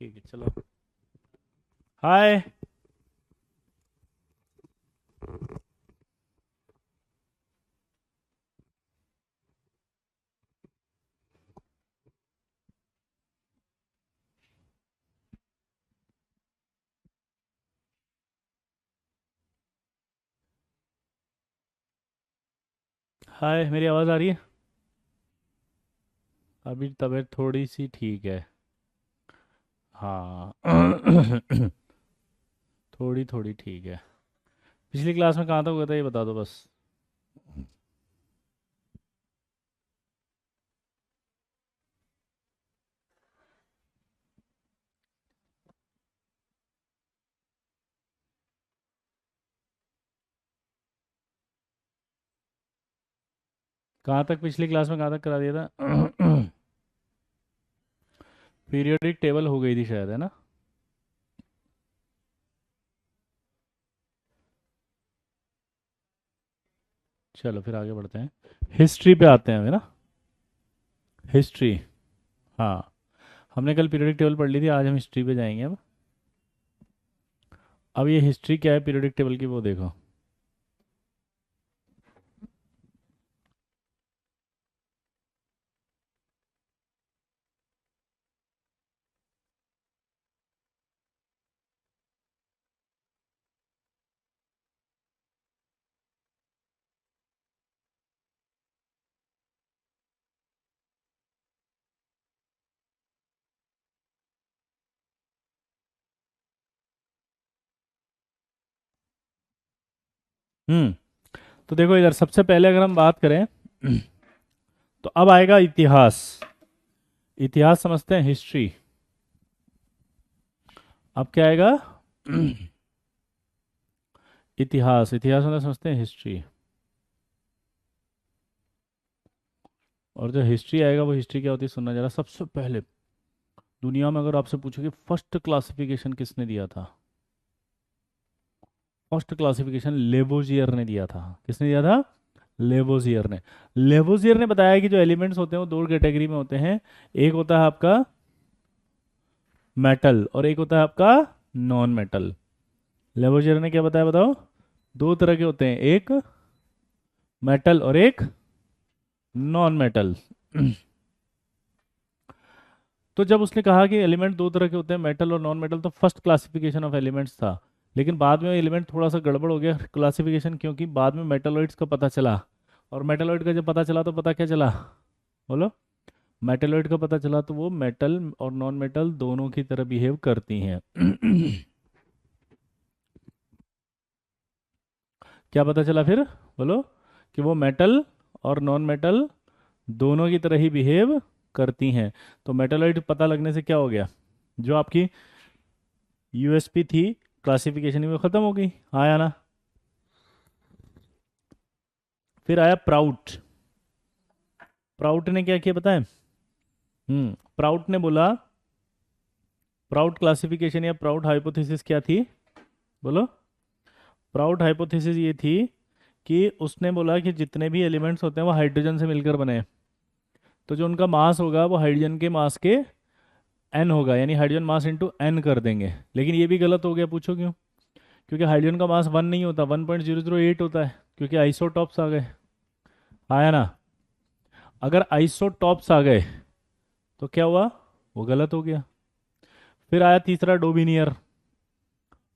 ठीक है चलो। हाय। हाय, मेरी आवाज़ आ रही है? अभी तबीयत थोड़ी सी ठीक है। हाँ। थोड़ी थोड़ी ठीक है। पिछली क्लास में कहाँ तक हुआ था ये बता दो बस। कहाँ तक पिछली क्लास में कहाँ तक करा दिया था? पीरियोडिक टेबल हो गई थी शायद, है ना? चलो फिर आगे बढ़ते हैं। हिस्ट्री पे आते हैं, है ना? हिस्ट्री। हाँ। हमने कल पीरियोडिक टेबल पढ़ ली थी, आज हम हिस्ट्री पे जाएंगे अब। अब ये हिस्ट्री क्या है पीरियोडिक टेबल की वो देखो। तो देखो इधर सबसे पहले अगर हम बात करें तो अब आएगा इतिहास। इतिहास समझते हैं, हिस्ट्री। अब क्या आएगा? इतिहास। इतिहास मतलब समझते हैं हिस्ट्री। और जो हिस्ट्री आएगा वो हिस्ट्री क्या होती है सुनना जरा। सबसे पहले दुनिया में अगर आपसे पूछो कि फर्स्ट क्लासिफिकेशन किसने दिया था, फर्स्ट क्लासिफिकेशन लेवोजियर ने दिया था। किसने दिया था? लेवोजियर ने। लेवोजियर ने बताया कि जो एलिमेंट्स होते हैं वो दो कैटेगरी में होते हैं। एक होता है आपका मेटल और एक होता है आपका नॉन मेटल। लेवोजियर ने क्या बताया बताओ? दो तरह के होते हैं, एक मेटल और एक नॉन मेटल। तो जब उसने कहा कि एलिमेंट दो तरह के होते हैं, मेटल और नॉन मेटल, तो फर्स्ट क्लासिफिकेशन ऑफ एलिमेंट्स था। लेकिन बाद में एलिमेंट थोड़ा सा गड़बड़ हो गया क्लासिफिकेशन, क्योंकि बाद में मेटलॉइड्स का पता चला। और मेटलॉइड का जब पता चला तो पता क्या चला? बोलो। मेटलॉइड का पता चला तो वो मेटल और नॉन मेटल दोनों की तरह बिहेव करती हैं। क्या पता चला फिर? बोलो। कि वो मेटल और नॉन मेटल दोनों की तरह ही बिहेव करती हैं। तो मेटलॉइड पता लगने से क्या हो गया? जो आपकी यूएसपी थी क्लासिफिकेशन में, खत्म हो गई। आया ना? फिर आया प्राउट। प्राउट ने क्या किया पता है? प्राउट ने बोला, प्राउट क्लासिफिकेशन या प्राउट हाइपोथेसिस क्या थी? बोलो। प्राउट हाइपोथेसिस ये थी कि उसने बोला कि जितने भी एलिमेंट्स होते हैं वो हाइड्रोजन से मिलकर बने हैं। तो जो उनका मास होगा वो हाइड्रोजन के मास के एन होगा, यानी हाइड्रोजन मास इंटू एन कर देंगे। लेकिन ये भी गलत हो गया, पूछो क्यों? क्योंकि हाइड्रोजन का मास वन नहीं होता, 1.008 होता है, क्योंकि आइसोटॉप्स आ गए। आया ना? अगर आइसोटॉप्स आ गए तो क्या हुआ? वो गलत हो गया। फिर आया तीसरा, डोबिनियर।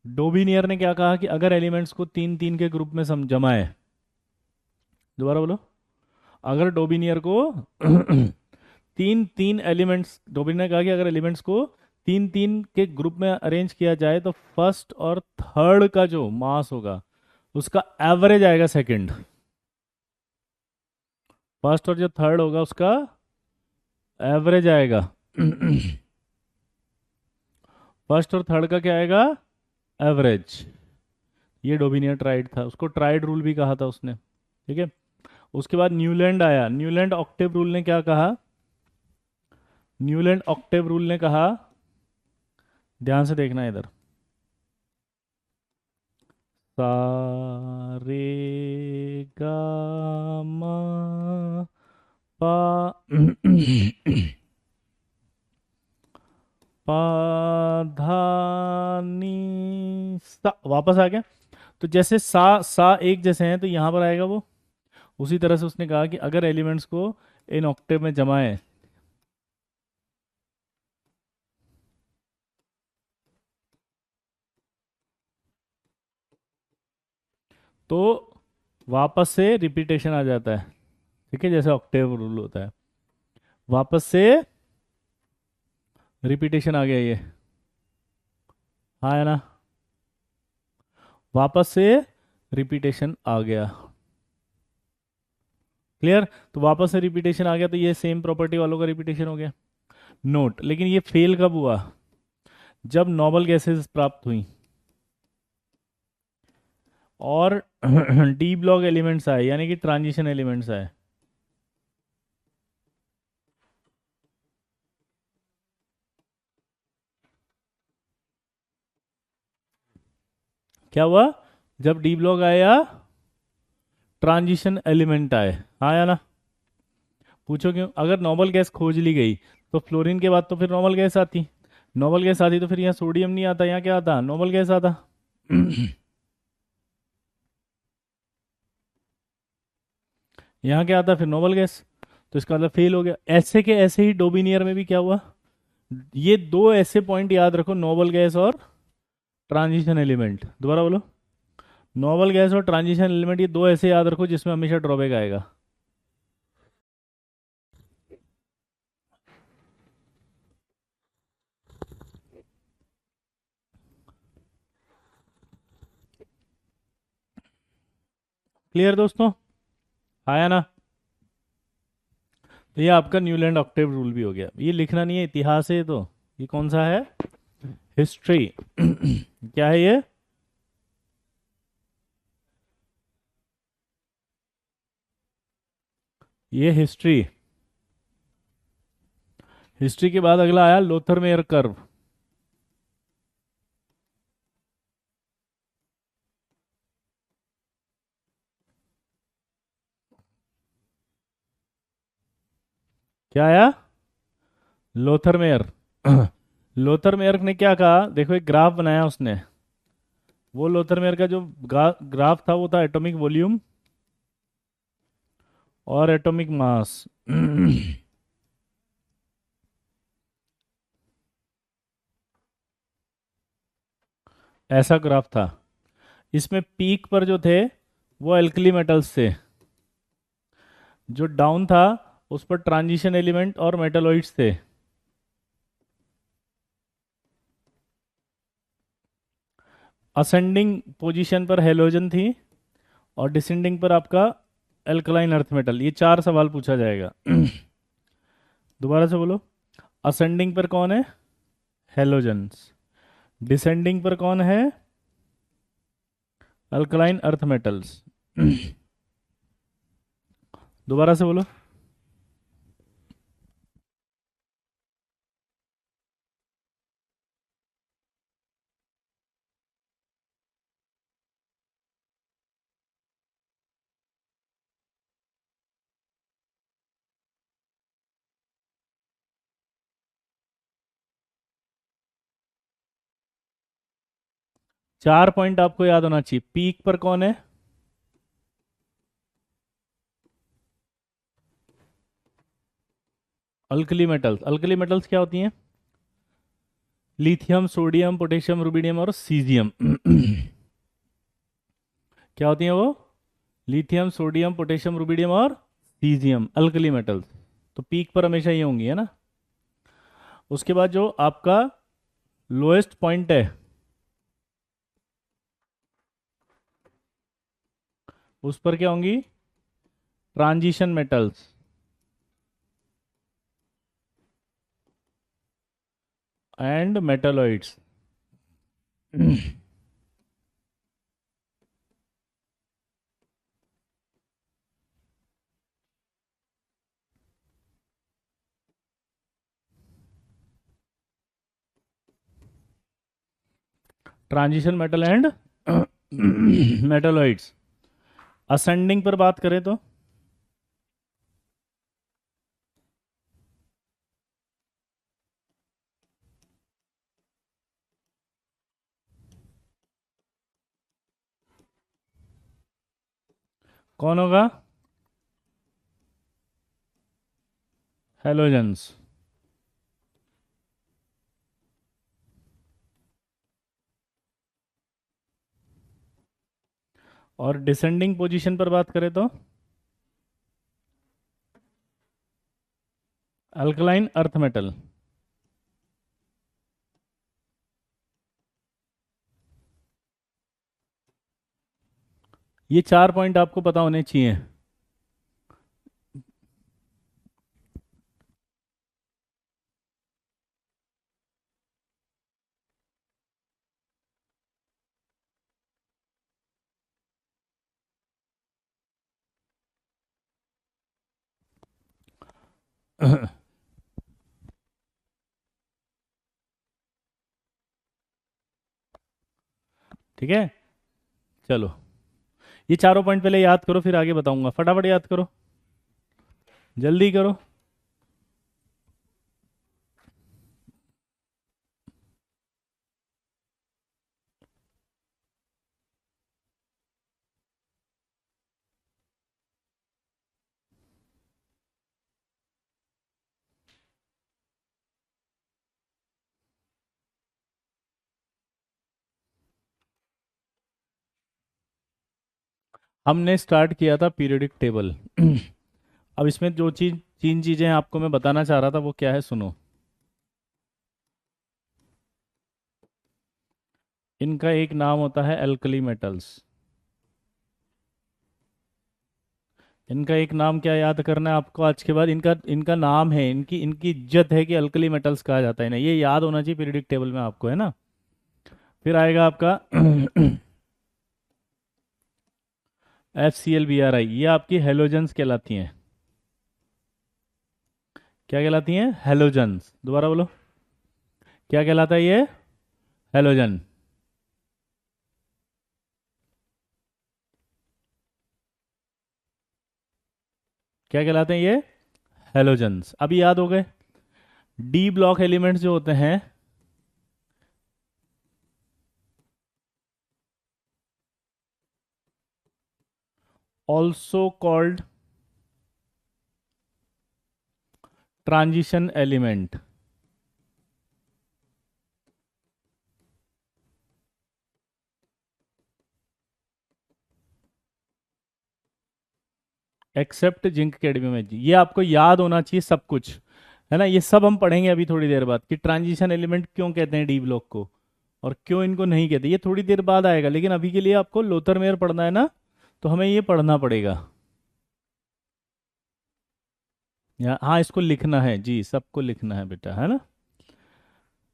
डोबिनियर ने क्या कहा कि अगर एलिमेंट्स को तीन तीन के ग्रुप में सम जमाए। दोबारा बोलो। अगर डोबिनियर को तीन तीन एलिमेंट्स, डोबिनियर ने कहा कि अगर एलिमेंट्स को तीन तीन के ग्रुप में अरेंज किया जाए तो फर्स्ट और थर्ड का जो मास होगा उसका एवरेज आएगा सेकंड। फर्स्ट और जो थर्ड होगा उसका एवरेज आएगा। फर्स्ट और थर्ड का क्या आएगा? एवरेज। ये डोबिनियर ट्राइड था, उसको ट्राइड रूल भी कहा था उसने। ठीक है। उसके बाद न्यूलैंड आया। न्यूलैंड ऑक्टेव रूल ने क्या कहा? न्यूलैंड ऑक्टेव रूल ने कहा, ध्यान से देखना इधर। सा रे गा मा पा पा धा नी सा वापस आ गया। तो जैसे सा सा एक जैसे हैं तो यहाँ पर आएगा वो। उसी तरह से उसने कहा कि अगर एलिमेंट्स को इन ऑक्टेव में जमाएं तो वापस से रिपीटेशन आ जाता है। ठीक है, जैसे ऑक्टेव रूल होता है, वापस से रिपीटेशन आ गया ये। हाँ है ना, वापस से रिपीटेशन आ गया। क्लियर। तो वापस से रिपीटेशन आ गया तो ये सेम प्रॉपर्टी वालों का रिपीटेशन हो गया। नोट, लेकिन ये फेल कब हुआ? जब नॉबल गैसेस प्राप्त हुई और डी ब्लॉक एलिमेंट्स आए, यानी कि ट्रांजिशन एलिमेंट्स आए। क्या हुआ? जब डी ब्लॉक आया, ट्रांजिशन एलिमेंट आए। हाँ या ना? पूछो क्यों? अगर नॉर्मल गैस खोज ली गई तो फ्लोरीन के बाद तो फिर नॉर्मल गैस आती। नॉर्मल गैस आती तो फिर यहाँ सोडियम नहीं आता, यहाँ क्या आता? नॉर्मल गैस आता। यहाँ क्या आता? फिर नॉर्मल गैस। तो इसका मतलब फेल हो गया। ऐसे के ऐसे ही डोबिनियर में भी क्या हुआ? ये दो ऐसे पॉइंट याद रखो, नॉर्मल गैस और ट्रांजिशन एलिमेंट। दोबारा बोलो। नॉर्मल गैस और ट्रांजिशन एलिमेंट, ये दो ऐसे याद रखो जिसमें हमेशा ड्रॉबैक आएगा। क्लियर दोस्तों? आया ना? तो ये आपका न्यूलैंड ऑक्टेव रूल भी हो गया। ये लिखना नहीं है, इतिहास है ये तो। ये कौन सा है? हिस्ट्री। क्या है ये? ये हिस्ट्री। हिस्ट्री के बाद अगला आया लोथरमेयर कर्व। क्या आया? लोथरमेयर। लोथरमेयर ने क्या कहा? देखो एक ग्राफ बनाया उसने। वो लोथरमेयर का जो ग्राफ था वो था एटॉमिक वॉल्यूम और एटॉमिक मास। ऐसा ग्राफ था। इसमें पीक पर जो थे वो एल्कली मेटल्स थे। जो डाउन था उस पर ट्रांजिशन एलिमेंट और मेटलॉइड्स थे। असेंडिंग पोजीशन पर हेलोजन थी और डिसेंडिंग पर आपका एल्कलाइन अर्थ मेटल। ये चार सवाल पूछा जाएगा। दोबारा से बोलो। असेंडिंग पर कौन है? हेलोजन्स। डिसेंडिंग पर कौन है? Alkaline earth metals. दोबारा से बोलो। 4 पॉइंट आपको याद होना चाहिए। पीक पर कौन है? Alkali metals. अल्कली मेटल्स क्या होती हैं? लिथियम, सोडियम, पोटेशियम, रुबिडियम और सीजियम। क्या होती हैं वो? लिथियम, सोडियम, पोटेशियम, रुबिडियम और सीजियम, अल्कली मेटल्स। तो पीक पर हमेशा ये होंगी, है ना? उसके बाद जो आपका लोएस्ट पॉइंट है उस पर क्या होंगी? Transition metals and metalloids. Transition metal and metalloids. Ascending पर बात करें तो कौन होगा? हेलोजेंस। और डिसेंडिंग पोजीशन पर बात करें तो अल्कलाइन अर्थ मेटल। ये 4 पॉइंट आपको पता होने चाहिए। ठीक है, चलो ये चारों पॉइंट पहले याद करो, फिर आगे बताऊंगा। फटाफट याद करो, जल्दी करो। हमने स्टार्ट किया था पीरियोडिक टेबल। अब इसमें जो चीज, 3 चीजें आपको मैं बताना चाह रहा था, वो क्या है सुनो। इनका एक नाम होता है एल्कली मेटल्स। इनका एक नाम क्या याद करना है आपको आज के बाद? इनका इनका नाम है, इनकी इनकी इज्जत है कि अल्कली मेटल्स कहा जाता है ना, ये याद होना चाहिए पीरियोडिक टेबल में आपको, है ना। फिर आएगा आपका FCl Bri, ये आपकी हेलोजेंस कहलाती हैं। क्या कहलाती हैं? हेलोजेंस। दोबारा बोलो, क्या कहलाता है ये? हेलोजन। क्या कहलाते हैं ये? हेलोजेंस। अभी याद हो गए? डी ब्लॉक एलिमेंट्स जो होते हैं, also called transition element. Except zinc cadmium Ag, ये आपको याद होना चाहिए सब कुछ, है ना। ये सब हम पढ़ेंगे अभी थोड़ी देर बाद कि ट्रांजिशन एलिमेंट क्यों कहते हैं डी ब्लॉक को, और क्यों इनको नहीं कहते, ये थोड़ी देर बाद आएगा। लेकिन अभी के लिए आपको लोथरमेयर पढ़ना है ना, तो हमें ये पढ़ना पड़ेगा। हाँ, इसको लिखना है जी, सबको लिखना है बेटा, है ना।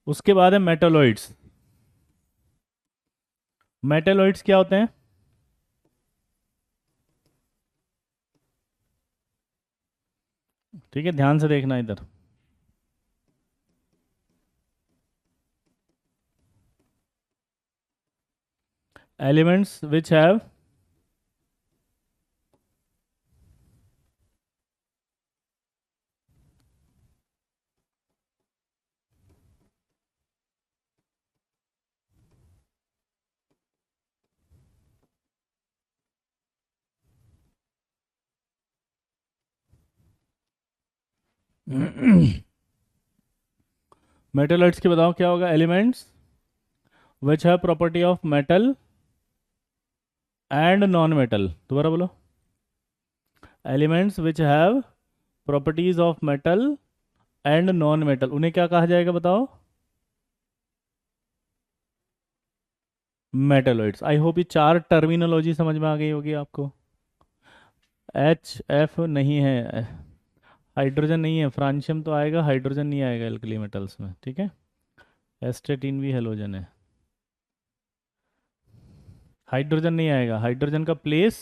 उसके बाद है मेटालॉइड्स। मेटालॉइड्स क्या होते हैं? ठीक है, ध्यान से देखना इधर। एलिमेंट्स विच हैव मेटलॉइड्स के बताओ क्या होगा? Elements which have property of metal and non metal. दोबारा बोलो, elements which have properties of metal and non metal, उन्हें क्या कहा जाएगा बताओ? मेटलॉइड्स। आई होप ये 4 टर्मिनोलॉजी समझ में आ गई होगी आपको। HF नहीं है, हाइड्रोजन नहीं है, फ्रांशियम तो आएगा, हाइड्रोजन नहीं आएगा एल्कली मेटल्स में, ठीक है। एस्टेटिन भी हेलोजन है, हाइड्रोजन नहीं आएगा, हाइड्रोजन का प्लेस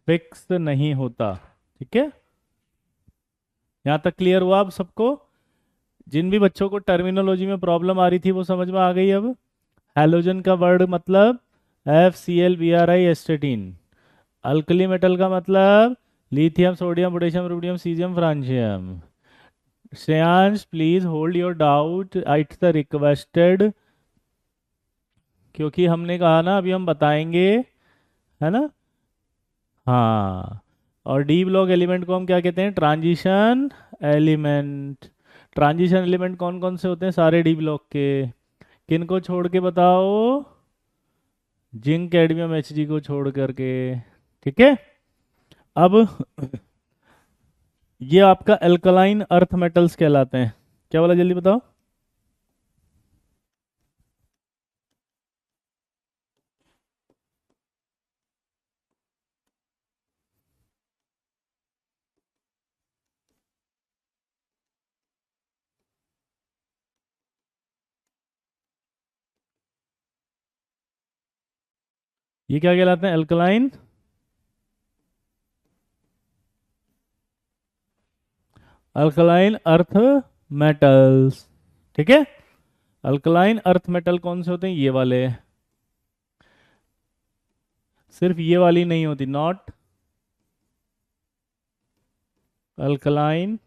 फिक्स नहीं होता, ठीक है। यहाँ तक क्लियर हुआ आप सबको? जिन भी बच्चों को टर्मिनोलॉजी में प्रॉब्लम आ रही थी वो समझ में आ गई अब? हैलोजन का वर्ड मतलब FCl Bri एस्टेटिन। अल्कली मेटल का मतलब lithium, sodium, potassium, rubidium, caesium, francium. Shreyansh please hold your doubt, it's the requested, क्योंकि हमने कहा ना अभी हम बताएंगे, है ना। हाँ, और डी ब्लॉक एलिमेंट को हम क्या कहते हैं? Transition element. ट्रांजिशन एलिमेंट कौन कौन से होते हैं? सारे डी ब्लॉक के। किन को छोड़ के बताओ? जिंक कैडमियम एचजी को छोड़ करके। ठीक है। अब ये आपका अल्कलाइन अर्थ मेटल्स कहलाते हैं। क्या बोला, जल्दी बताओ। ये क्या कहलाते हैं? Alkaline alkaline earth metals. ठीक है। अल्कलाइन अर्थ मेटल कौन से होते हैं? ये वाले। सिर्फ ये वाली नहीं होती, नॉट अल्कलाइन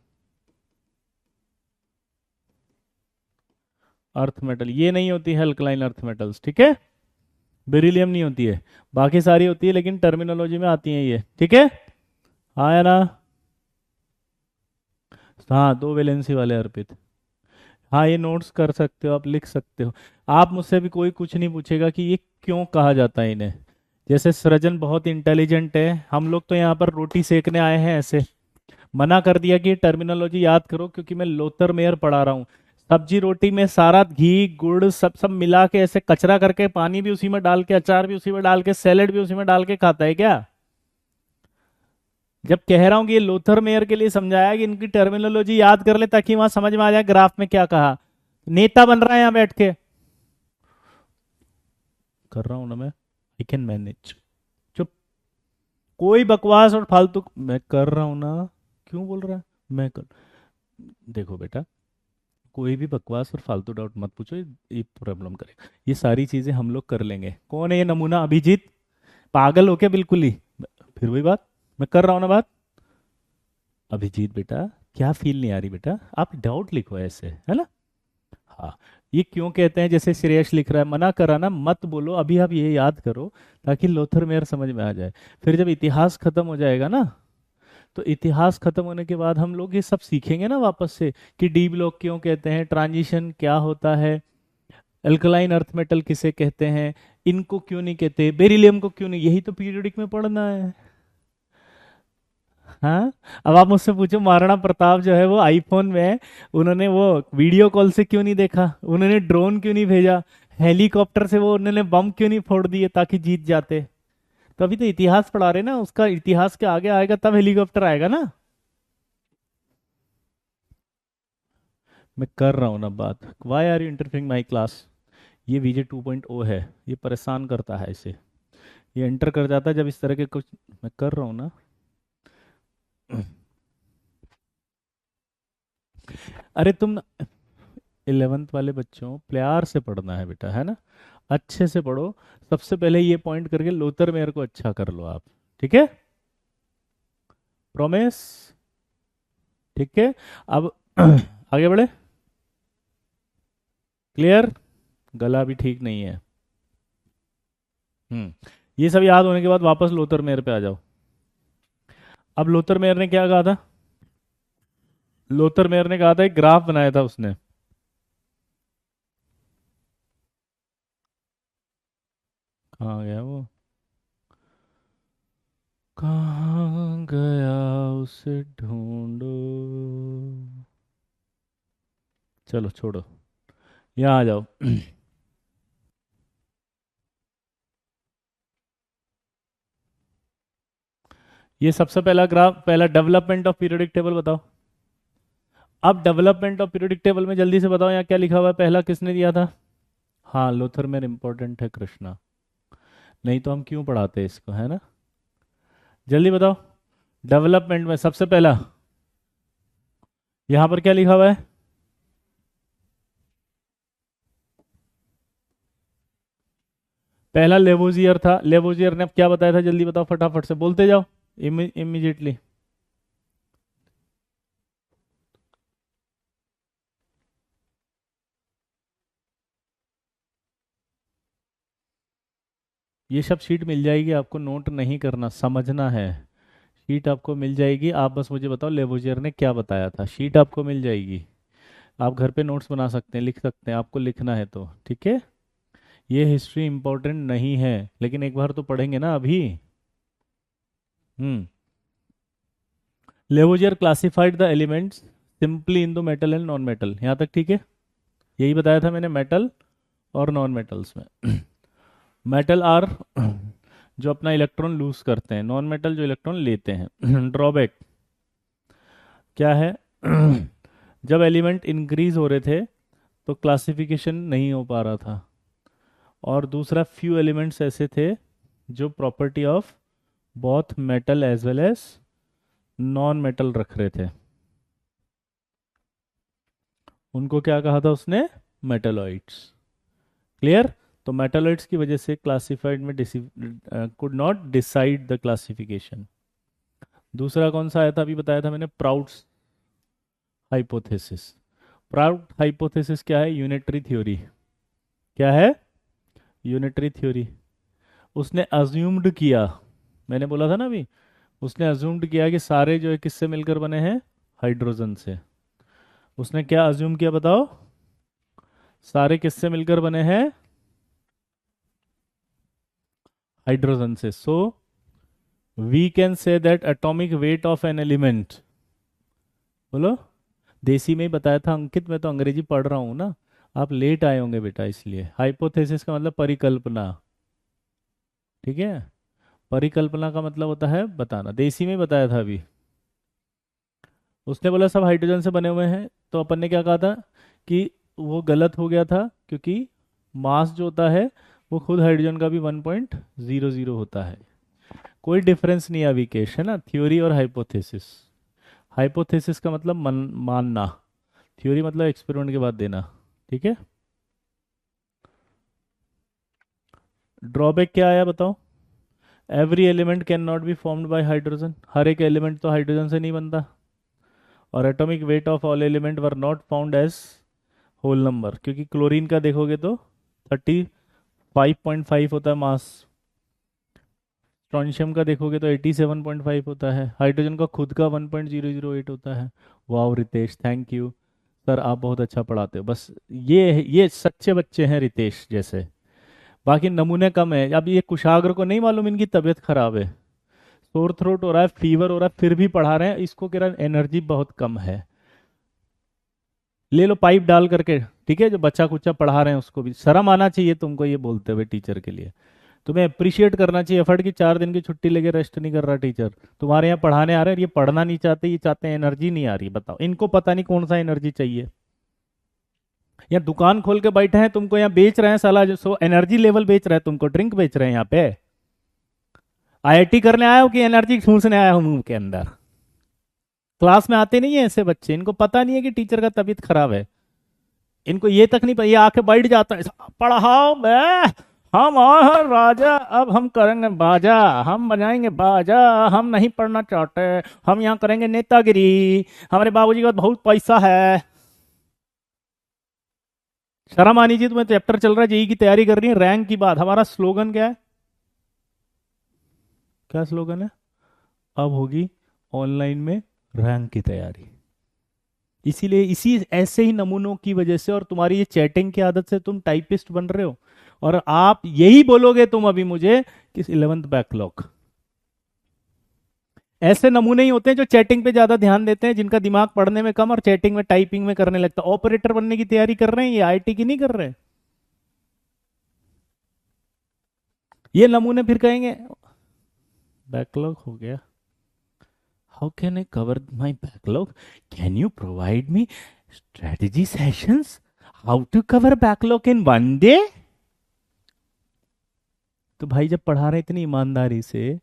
अर्थ मेटल, ये नहीं होती है अल्कलाइन अर्थ मेटल्स। ठीक है। बेरिलियम नहीं होती है। बाकी सारी होती है, लेकिन टर्मिनोलॉजी में आती हैं ये। ठीक है। हाँ या ना? हाँ, दो वैलेंसी वाले अर्पित। हाँ, ये नोट्स कर सकते हो, आप लिख सकते हो। आप मुझसे भी कोई कुछ नहीं पूछेगा कि ये क्यों कहा जाता है इन्हें। जैसे सृजन बहुत इंटेलिजेंट है, हम लोग तो यहाँ पर रोटी सेकने आए हैं ऐसे। मना कर दिया कि टर्मिनोलॉजी याद करो, क्योंकि मैं लोथर मेयर पढ़ा रहा हूँ। सब्जी रोटी में सारा घी गुड़ सब सब मिला के ऐसे कचरा करके, पानी भी उसी में डाल के, अचार भी उसी में डाल के, सैलेड भी उसी में डाल के खाता है क्या? जब कह रहा हूं कि ये लोथर मेयर के लिए समझाया कि इनकी टर्मिनोलॉजी याद कर ले, ताकि वहां समझ में आ जाए ग्राफ में क्या कहा। नेता बन रहा है यहाँ बैठ के। कर रहा हूं ना मैं, आई कैन मैनेज। चुप। कोई बकवास और फालतू मैं कर रहा हूं ना। क्यों बोल रहा है? मैं कर देखो बेटा, कोई भी बकवास और फालतू डाउट मत पूछो, ये प्रॉब्लम करेगा। ये सारी चीजें हम लोग कर लेंगे। कौन है ये नमूना? अभिजीत। पागल हो क्या बिल्कुल ही? फिर वही बात, मैं कर रहा हूं ना बात। अभिजीत बेटा, क्या फील नहीं आ रही बेटा? आप डाउट लिखो ऐसे, है ना? हाँ। ये क्यों कहते हैं? जैसे श्रेयस लिख रहा है, मना करा ना, मत बोलो अभी, आप ये याद करो, ताकि लोथर मेयर समझ में आ जाए। फिर जब इतिहास खत्म हो जाएगा ना, तो इतिहास खत्म होने के बाद हम लोग ये सब सीखेंगे ना वापस से, कि डी ब्लॉक क्यों कहते हैं, ट्रांजिशन क्या होता है, अल्कलाइन अर्थ मेटल किसे कहते हैं, इनको क्यों नहीं कहते, बेरिलियम को क्यों नहीं। यही तो पीरियोडिक में पढ़ना है। हाँ। अब आप मुझसे पूछो, महाराणा प्रताप जो है वो आईफोन में है, उन्होंने वो वीडियो कॉल से क्यों नहीं देखा, उन्होंने ड्रोन क्यों नहीं भेजा, हेलीकॉप्टर से वो उन्होंने बम क्यों नहीं फोड़ दिए ताकि जीत जाते? तो अभी तो इतिहास पढ़ा रहे ना, उसका इतिहास के आगे आएगा तब हेलीकॉप्टर आएगा ना। मैं कर रहा हूँ ना बात। Why are you interfering my class? ये वीजे 2.0 है, ये परेशान करता है इसे। ये एंटर कर जाता है जब इस तरह के कुछ। मैं कर रहा हूँ ना। अरे तुम 11th वाले बच्चों, प्यार से पढ़ना है बेटा, है ना? अच्छे से पढ़ो। सबसे पहले ये पॉइंट करके लोथर मेयर को अच्छा कर लो आप। ठीक है। प्रॉमिस। ठीक है। अब आगे बढ़े। क्लियर? गला भी ठीक नहीं है। ये सब याद होने के बाद वापस लोथर मेयर पे आ जाओ। अब लोथर मेयर ने क्या कहा था? लोथर मेयर ने कहा था, एक ग्राफ बनाया था उसने। कहाँ गया वो? कहाँ गया? उसे ढूंढो। चलो छोड़ो, यहाँ आ जाओ। ये सबसे पहला ग्राफ, पहला डेवलपमेंट ऑफ पीरियोडिक टेबल बताओ। अब डेवलपमेंट ऑफ पीरियोडिक टेबल में जल्दी से बताओ, यहाँ क्या लिखा हुआ है? पहला किसने दिया था? हाँ, लोथर मेयर इंपॉर्टेंट है कृष्णा। नहीं तो हम क्यों पढ़ाते इसको, है ना? जल्दी बताओ। डेवलपमेंट में सबसे पहला यहाँ पर क्या लिखा हुआ है? पहला लेवोजियर था। लेवोजियर ने क्या बताया था? जल्दी बताओ, फटाफट से बोलते जाओ, इमीजिएटली। ये सब शीट मिल जाएगी आपको, नोट नहीं करना, समझना है। शीट आपको मिल जाएगी, आप बस मुझे बताओ लेवोजियर ने क्या बताया था, शीट आपको मिल जाएगी। आप घर पे नोट्स बना सकते हैं, लिख सकते हैं, आपको लिखना है तो ठीक है। ये हिस्ट्री इंपॉर्टेंट नहीं है, लेकिन एक बार तो पढ़ेंगे ना अभी। हम्म। Lavoisier classified the elements simply in the metal and non metal, यहाँ तक ठीक है। यही बताया था मैंने, मेटल और नॉन मेटल्स में। मेटल आर जो अपना इलेक्ट्रॉन लूज करते हैं, नॉन मेटल जो इलेक्ट्रॉन लेते हैं। ड्रॉबैक क्या है? जब एलिमेंट इंक्रीज हो रहे थे तो क्लासिफिकेशन नहीं हो पा रहा था, और दूसरा फ्यू एलिमेंट्स ऐसे थे जो property of both metal as well as non metal रख रहे थे, उनको क्या कहा था उसने? मेटलॉइड्स। क्लियर? तो मेटलॉइड्स की वजह से क्लासिफाइड में could not decide the classification. दूसरा कौन सा आया था, अभी बताया था मैंने, प्राउड्स हाइपोथेसिस। प्राउड हाइपोथेसिस क्या है? Unitary theory. क्या है? Unitary theory. उसने अज्यूम्ड किया, मैंने बोला था ना अभी, उसने अज्यूम्ड किया कि सारे जो है किससे मिलकर बने हैं? हाइड्रोजन से। उसने क्या अज्यूम किया बताओ? सारे किससे मिलकर बने हैं? हाइड्रोजन से। So we can say that atomic weight of an element, बोलो। देसी में ही बताया था अंकित, मैं तो अंग्रेजी पढ़ रहा हूँ ना, आप लेट आए होंगे बेटा इसलिए। हाइपोथेसिस का मतलब परिकल्पना, ठीक है। परिकल्पना का मतलब होता है बताना, देसी में ही बताया था अभी। उसने बोला सब हाइड्रोजन से बने हुए हैं, तो अपन ने क्या कहा था कि वो गलत हो गया था, क्योंकि मास जो होता है वो खुद हाइड्रोजन का भी 1.00 होता है। कोई डिफरेंस नहीं है अविकेश, है ना, थ्योरी और हाइपोथेसिस। हाइपोथेसिस का मतलब मानना, थ्योरी मतलब एक्सपेरिमेंट के बाद देना, ठीक है। ड्रॉबैक क्या आया बताओ? Every element can not be formed by hydrogen, हर एक एलिमेंट तो हाइड्रोजन से नहीं बनता। और atomic weight of all element were not found as whole number, क्योंकि क्लोरीन का देखोगे तो 35.5 होता है मास, स्ट्रोंशियम का देखोगे तो 87.5 होता है, हाइड्रोजन का खुद का 1.008 होता है। वाह रितेश, थैंक यू सर, आप बहुत अच्छा पढ़ाते हो। बस ये सच्चे बच्चे हैं रितेश जैसे, बाकी नमूने कम है। अब ये कुशाग्र को नहीं मालूम इनकी तबीयत खराब है, सोर थ्रोट हो रहा है, फीवर हो रहा है, फिर भी पढ़ा रहे हैं, इसको कह रहा एनर्जी बहुत कम है। ले लो पाइप डाल करके, ठीक है, जो बच्चा कुच्चा पढ़ा रहे हैं उसको भी शर्म आना चाहिए तुमको ये बोलते हुए टीचर के लिए। तुम्हें अप्रिशिएट करना चाहिए एफर्ट की, 4 दिन की छुट्टी लेके रेस्ट नहीं कर रहा टीचर, तुम्हारे यहाँ पढ़ाने आ रहे हैं, ये पढ़ना नहीं चाहते, ये चाहते हैं एनर्जी नहीं आ रही। बताओ इनको पता नहीं कौन सा एनर्जी चाहिए। यहाँ दुकान खोल के बैठे हैं, तुमको यहाँ बेच रहे हैं साला, जो सो एनर्जी लेवल बेच रहे हैं तुमको, ड्रिंक बेच रहे हैं यहाँ पे। आईआईटी करने आया हो कि एनर्जी ठूंसने आया हो मुंह के अंदर? क्लास में आते नहीं है ऐसे बच्चे, इनको पता नहीं है कि टीचर का तबीयत खराब है, इनको ये तक नहीं पता, ये आके बैठ जाता है, पढ़ाओ बे, हम और राजा, अब हम करेंगे बाजा, हम बजाएंगे बाजा, हम नहीं पढ़ना चाहते, हम यहाँ करेंगे नेतागिरी, हमारे बाबूजी का बहुत पैसा है। शर्म आनी चाहिए तुम्हें, चैप्टर चल रहा है, जेई की तैयारी कर रही है, रैंक की बात। हमारा स्लोगन क्या है? क्या स्लोगन है? अब होगी ऑनलाइन में रैंक की तैयारी। इसीलिए इसी ऐसे ही नमूनों की वजह से और तुम्हारी ये चैटिंग की आदत से तुम टाइपिस्ट बन रहे हो, और आप यही बोलोगे तुम अभी मुझे कि 11th बैकलॉग। ऐसे नमूने ही होते हैं जो चैटिंग पे ज्यादा ध्यान देते हैं, जिनका दिमाग पढ़ने में कम और चैटिंग में टाइपिंग में करने लगता है। ऑपरेटर बनने की तैयारी कर रहे हैं, ये आईटी की नहीं कर रहे हैं। ये नमूने फिर कहेंगे बैकलॉग हो गया, how can I cover my backlog, can you provide me strategy sessions, how to cover backlog in 1 day. तो भाई जब पढ़ा रहे हैं इतनी ईमानदारी से,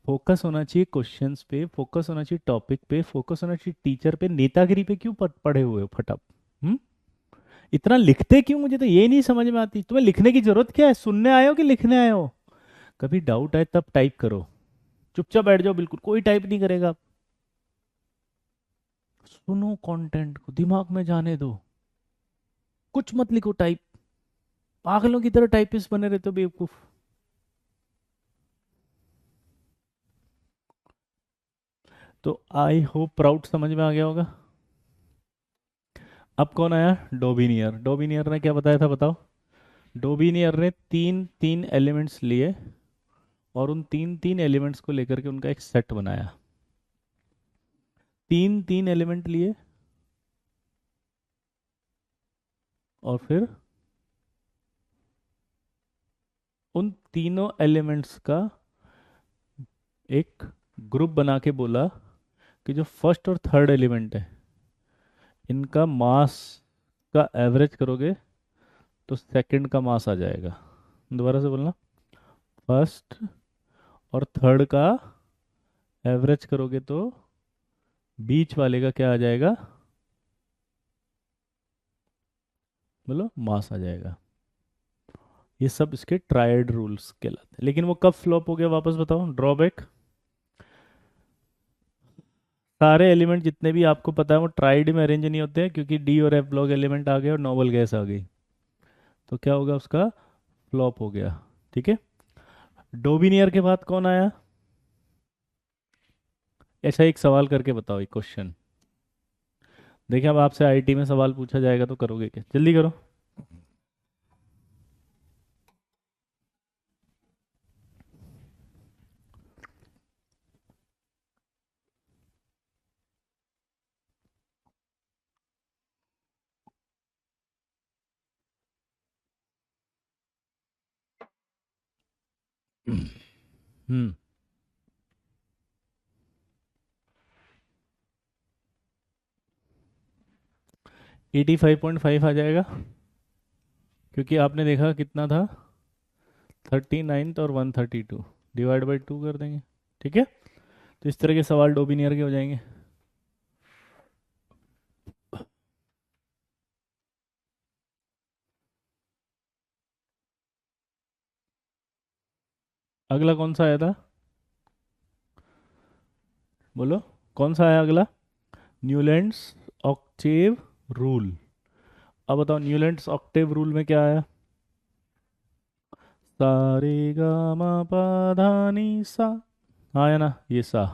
फोकस होना चाहिए क्वेश्चंस पे, फोकस होना चाहिए टॉपिक पे, फोकस होना चाहिए टीचर पे, नेतागिरी पे क्यों पढ़े हुए हो फटअप? हम्म। इतना लिखते क्यों, मुझे तो ये नहीं समझ में आती। तुम्हें लिखने की जरूरत क्या है? सुनने आए हो कि लिखने आए हो? कभी डाउट आए तब टाइप करो, चुपचाप बैठ जाओ, बिल्कुल कोई टाइप नहीं करेगा। सुनो कंटेंट को, दिमाग में जाने दो, कुछ मत लिखो टाइप, पागलों की तरह टाइपिस्ट बने रहते हो बेवकूफ। तो आई होप प्राउड समझ में आ गया होगा। अब कौन आया? डोबिनियर। डोबिनियर ने क्या बताया था बताओ? डोबिनियर ने तीन तीन एलिमेंट्स लिए और उन तीन तीन एलिमेंट्स को लेकर के उनका एक सेट बनाया। तीन तीन एलिमेंट लिए और फिर उन तीनों एलिमेंट्स का एक ग्रुप बना के बोला कि जो फर्स्ट और थर्ड एलिमेंट है इनका मास का एवरेज करोगे तो सेकंड का मास आ जाएगा। दोबारा से बोलना। फर्स्ट और थर्ड का एवरेज करोगे तो बीच वाले का क्या आ जाएगा? बोलो, मास आ जाएगा। ये सब इसके ट्रायड रूल्स कहलाते हैं। लेकिन वो कब फ्लॉप हो गया वापस बताओ? ड्रॉबैक। सारे एलिमेंट जितने भी आपको पता है वो ट्राइड में अरेंज नहीं होते हैं, क्योंकि डी और एफ ब्लॉक एलिमेंट आ गए और नोबल गैस आ गई। तो क्या होगा? उसका फ्लॉप हो गया। ठीक है। डोबिनियर के बाद कौन आया? ऐसा एक सवाल करके बताओ, एक क्वेश्चन। देखिए, अब आपसे आईटी में सवाल पूछा जाएगा तो करोगे क्या? जल्दी करो। हम्म 85.5 आ जाएगा, क्योंकि आपने देखा कितना था? 39 और 132 डिवाइड बाई 2 कर देंगे। ठीक है। तो इस तरह के सवाल डोबिनियर के हो जाएंगे। अगला कौन सा आया था? बोलो, कौन सा आया अगला? Newlands Octave rule. अब बताओ, न्यूलैंड्स ऑक्टेव रूल में क्या आया? सा रे गा मा पा धा नी सा। आया ना ये सा?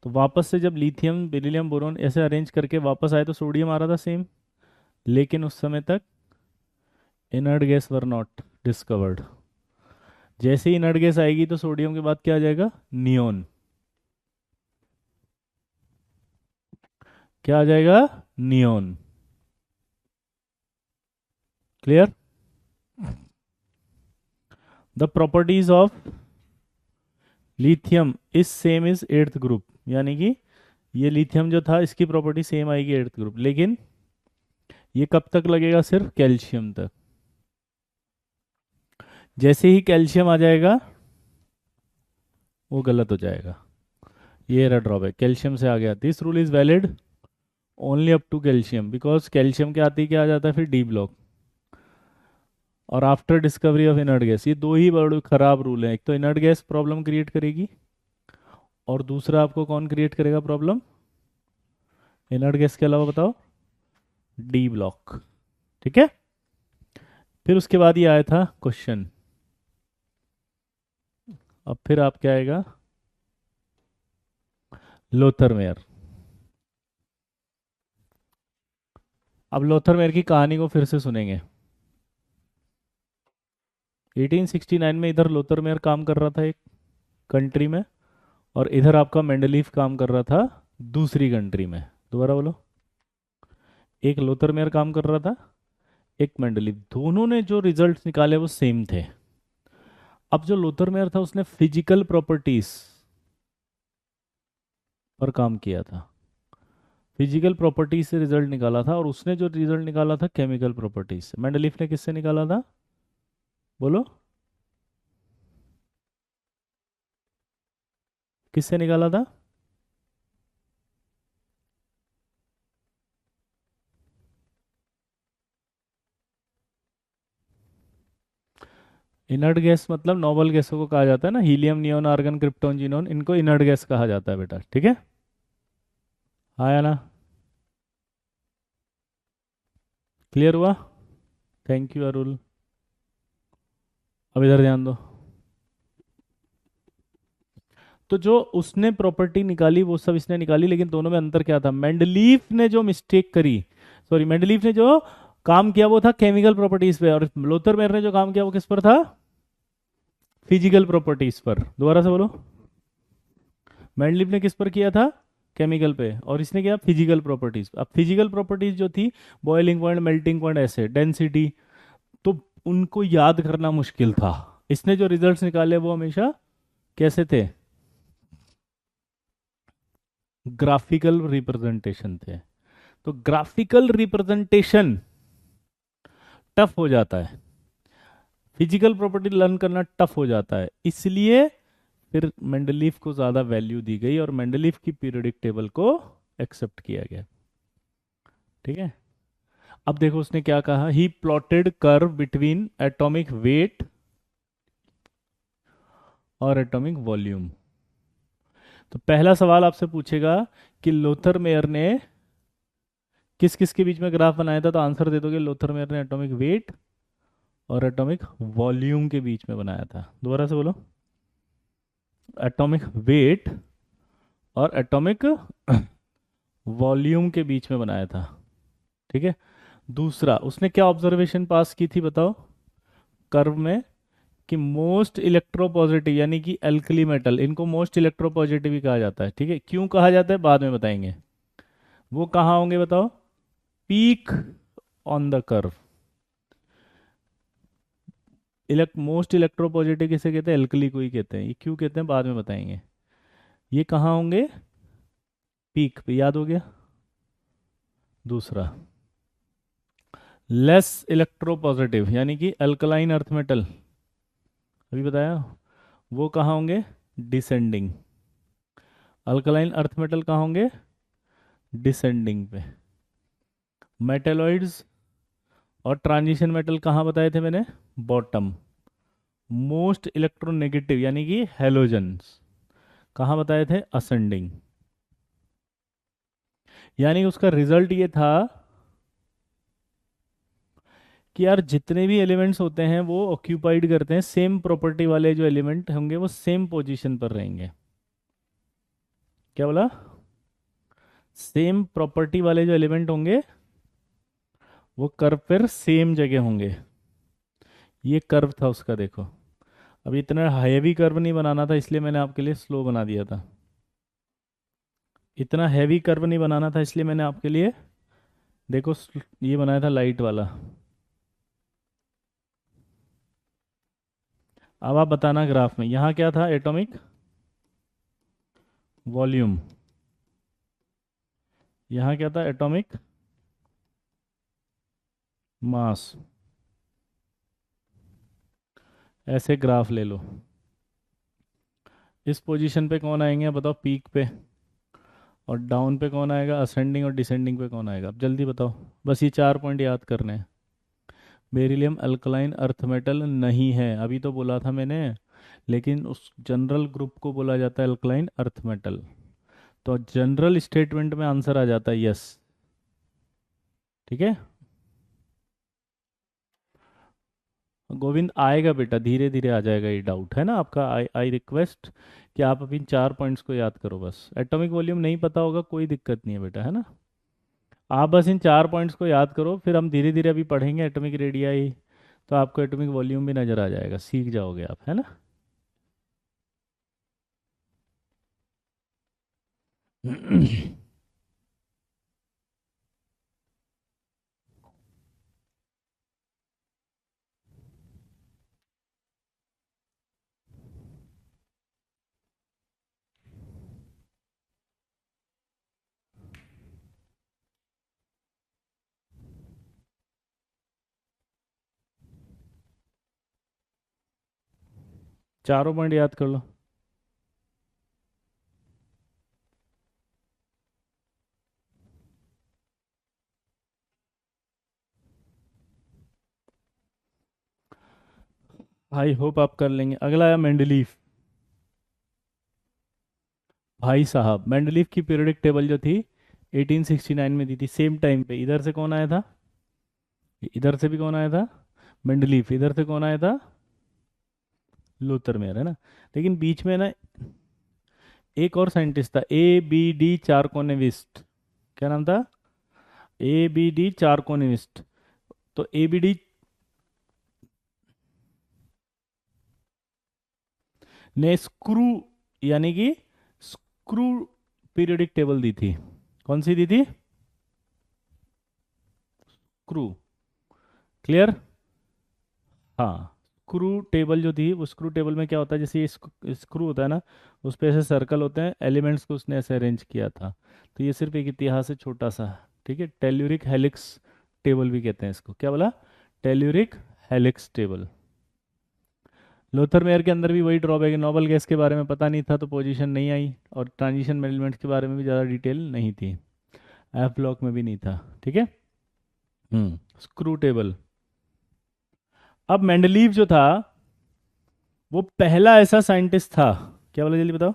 तो वापस से जब लिथियम बेरिलियम बोरोन ऐसे अरेंज करके वापस आए तो सोडियम आ रहा था सेम, लेकिन उस समय तक inert gas were not discovered. जैसे ही इनर्ट गैस आएगी तो सोडियम के बाद क्या आ जाएगा? नियोन। क्या आ जाएगा? Neon. Clear? The properties of lithium is same is eighth group, यानी कि ये लिथियम जो था इसकी प्रॉपर्टी सेम आएगी एट्थ ग्रुप, लेकिन ये कब तक लगेगा? सिर्फ कैल्शियम तक। जैसे ही कैल्शियम आ जाएगा वो गलत हो जाएगा। ये रहा ड्रॉबैक, कैल्शियम से आ गया। This rule is valid only up to calcium, because calcium के आते ही क्या आ जाता है फिर डी ब्लॉक। और after discovery of inert gas, ये दो ही बड़े खराब रूल हैं। एक तो इनर्ट गैस प्रॉब्लम क्रिएट करेगी, और दूसरा आपको कौन क्रिएट करेगा प्रॉब्लम? इनर्ट गैस के अलावा बताओ? D block. ठीक है। फिर उसके बाद ये आया था क्वेश्चन। अब फिर आप क्या आएगा? लोथरमेयर। अब लोथरमेयर की कहानी को फिर से सुनेंगे। 1869 में इधर लोथरमेयर काम कर रहा था एक कंट्री में, और इधर आपका मेंडलीफ काम कर रहा था दूसरी कंट्री में। दोबारा बोलो। एक लोथरमेयर काम कर रहा था, एक मेंडलीफ, दोनों ने जो रिजल्ट्स निकाले वो सेम थे। अब जो लोथरमेयर था उसने फिजिकल प्रॉपर्टीज पर काम किया था, फिजिकल प्रॉपर्टीज से रिजल्ट निकाला था, और उसने जो रिजल्ट निकाला था केमिकल प्रॉपर्टीज से। मेंडलीफ ने किससे निकाला था? बोलो, किससे निकाला था? इनर्ट गैस मतलब नोबल गैसों को कहा जाता है ना, helium, neon, argon, krypton, xenon, इनको इनर्ट गैस कहा जाता है बेटा। ठीक है। आया ना? क्लियर हुआ? Thank you Arul. अब इधर ध्यान दो। तो जो उसने प्रॉपर्टी निकाली वो सब इसने निकाली, लेकिन दोनों में अंतर क्या था? मेंडलीफ ने जो मिस्टेक करी, सॉरी, मेंडलीफ ने जो काम किया वो था केमिकल प्रॉपर्टीज पे, और लोथर मेयर ने जो काम किया वो किस पर था? फिजिकल प्रॉपर्टीज पर। दोबारा से बोलो। मेंडलीफ ने किस पर किया था? केमिकल पे, और इसने किया फिजिकल प्रॉपर्टीज। अब फिजिकल प्रॉपर्टीज जो थी, बॉइलिंग पॉइंट, मेल्टिंग पॉइंट, ऐसे डेंसिटी, तो उनको याद करना मुश्किल था। इसने जो रिजल्ट्स निकाले वो हमेशा कैसे थे? ग्राफिकल रिप्रेजेंटेशन थे। तो ग्राफिकल रिप्रेजेंटेशन टफ हो जाता है, फिजिकल प्रॉपर्टी लर्न करना टफ हो जाता है, इसलिए फिर मेंडलीफ को ज्यादा वैल्यू दी गई और मेंडलीफ की पीरियोडिक टेबल को एक्सेप्ट किया गया। ठीक है। अब देखो उसने क्या कहा, he plotted curve between atomic weight और एटॉमिक वॉल्यूम। तो पहला सवाल आपसे पूछेगा कि लोथर मेयर ने किस किस के बीच में ग्राफ बनाया था, तो आंसर दे दोगे लोथर मेयर ने एटॉमिक वेट और एटॉमिक वॉल्यूम के बीच में बनाया था। दोबारा से बोलो। एटॉमिक वेट और एटॉमिक वॉल्यूम के बीच में बनाया था। ठीक है। दूसरा, उसने क्या ऑब्जर्वेशन पास की थी बताओ कर्व में, कि मोस्ट इलेक्ट्रोपॉजिटिव यानी कि एल्कली मेटल, इनको मोस्ट इलेक्ट्रोपॉजिटिव ही कहा जाता है। ठीक है, क्यों कहा जाता है बाद में बताएंगे। वो कहाँ होंगे बताओ? Peak on the curve. Most electropositive किसे कहते हैं? एल्कली को ही कहते हैं। ये क्यों कहते हैं बाद में बताएंगे। ये कहाँ होंगे? पीक पे। याद हो गया। दूसरा, लेस इलेक्ट्रोपॉजिटिव यानी कि अल्कलाइन अर्थ मेटल, अभी बताया, वो कहाँ होंगे? डिसेंडिंग। अल्कलाइन अर्थ मेटल कहाँ होंगे? डिसेंडिंग पे। मेटेलॉइड्स और ट्रांजिशन मेटल कहाँ बताए थे मैंने? बॉटम। मोस्ट इलेक्ट्रोनेगेटिव यानी कि हेलोजन्स कहाँ बताए थे? असेंडिंग। यानी उसका रिजल्ट ये था कि यार जितने भी एलिमेंट्स होते हैं वो ऑक्यूपाइड करते हैं, सेम प्रॉपर्टी वाले जो एलिमेंट होंगे वो सेम पोजीशन पर रहेंगे। क्या बोला? सेम प्रॉपर्टी वाले जो एलिमेंट होंगे वो कर्व पर सेम जगह होंगे। ये कर्व था उसका, देखो। अब इतना हैवी कर्व नहीं बनाना था, इसलिए मैंने आपके लिए स्लो बना दिया था। इतना हैवी कर्व नहीं बनाना था, इसलिए मैंने आपके लिए देखो ये बनाया था लाइट वाला। अब आप बताना ग्राफ में यहाँ क्या था? Atomic volume. यहाँ क्या था? Atomic mass. ऐसे ग्राफ ले लो। इस पोजीशन पे कौन आएंगे बताओ? पीक पे। और डाउन पे कौन आएगा? असेंडिंग। और डिसेंडिंग पे कौन आएगा? अब जल्दी बताओ। बस ये 4 पॉइंट याद करने हैं। बेरिलियम अल्कलाइन अर्थ मेटल नहीं है, अभी तो बोला था मैंने, लेकिन उस जनरल ग्रुप को बोला जाता है अल्कलाइन अर्थ मेटल। तो जनरल स्टेटमेंट में आंसर आ जाता है यस। ठीक है। गोविंद आएगा बेटा, धीरे धीरे आ जाएगा। ये डाउट है ना आपका, आई आई रिक्वेस्ट कि आप अभी 4 पॉइंट्स को याद करो बस। एटॉमिक वॉल्यूम नहीं पता होगा कोई दिक्कत नहीं है बेटा, है ना। आप बस इन 4 पॉइंट्स को याद करो, फिर हम धीरे धीरे अभी पढ़ेंगे एटॉमिक रेडियाई, तो आपको एटॉमिक वॉल्यूम भी नजर आ जाएगा, सीख जाओगे आप, है ना। 4 पॉइंट याद कर लो। आई होप आप कर लेंगे। अगला है मेंडलीफ। भाई साहब, मेंडलीफ की पीरियोडिक टेबल जो थी 1869 में दी थी, सेम टाइम पे। इधर से कौन आया था? इधर से भी कौन आया था? मेंडलीफ। इधर से कौन आया था? लूथर मेयर, है ना। लेकिन बीच में ना एक और साइंटिस्ट था, ABD चारकोनेविस्ट। क्या नाम था? ABD चारकोनेविस्ट। तो ABD ने स्क्रू, यानी कि स्क्रू पीरियोडिक टेबल दी थी। कौन सी दी थी? स्क्रू। क्लियर? हाँ। स्क्रू टेबल जो थी, वो स्क्रू टेबल में क्या होता है, जैसे ये स्क्रू होता है ना, उस पे ऐसे सर्कल होते हैं, एलिमेंट्स को उसने ऐसे अरेंज किया था। तो ये सिर्फ एक इतिहास है छोटा सा। ठीक है, टेल्यूरिक हेलिक्स टेबल भी कहते हैं इसको। क्या बोला? Telluric helix table. Lothar Meyer के अंदर भी वही ड्रॉबैक है, नोबल गैस के बारे में पता नहीं था तो पोजीशन नहीं आई, और ट्रांजिशन एलिमेंट्स के बारे में भी ज़्यादा डिटेल नहीं थी, एफ ब्लॉक में भी नहीं था। ठीक है। Screw table. अब मेंडलीव जो था, वो पहला ऐसा साइंटिस्ट था। क्या बोला, जल्दी बताओ।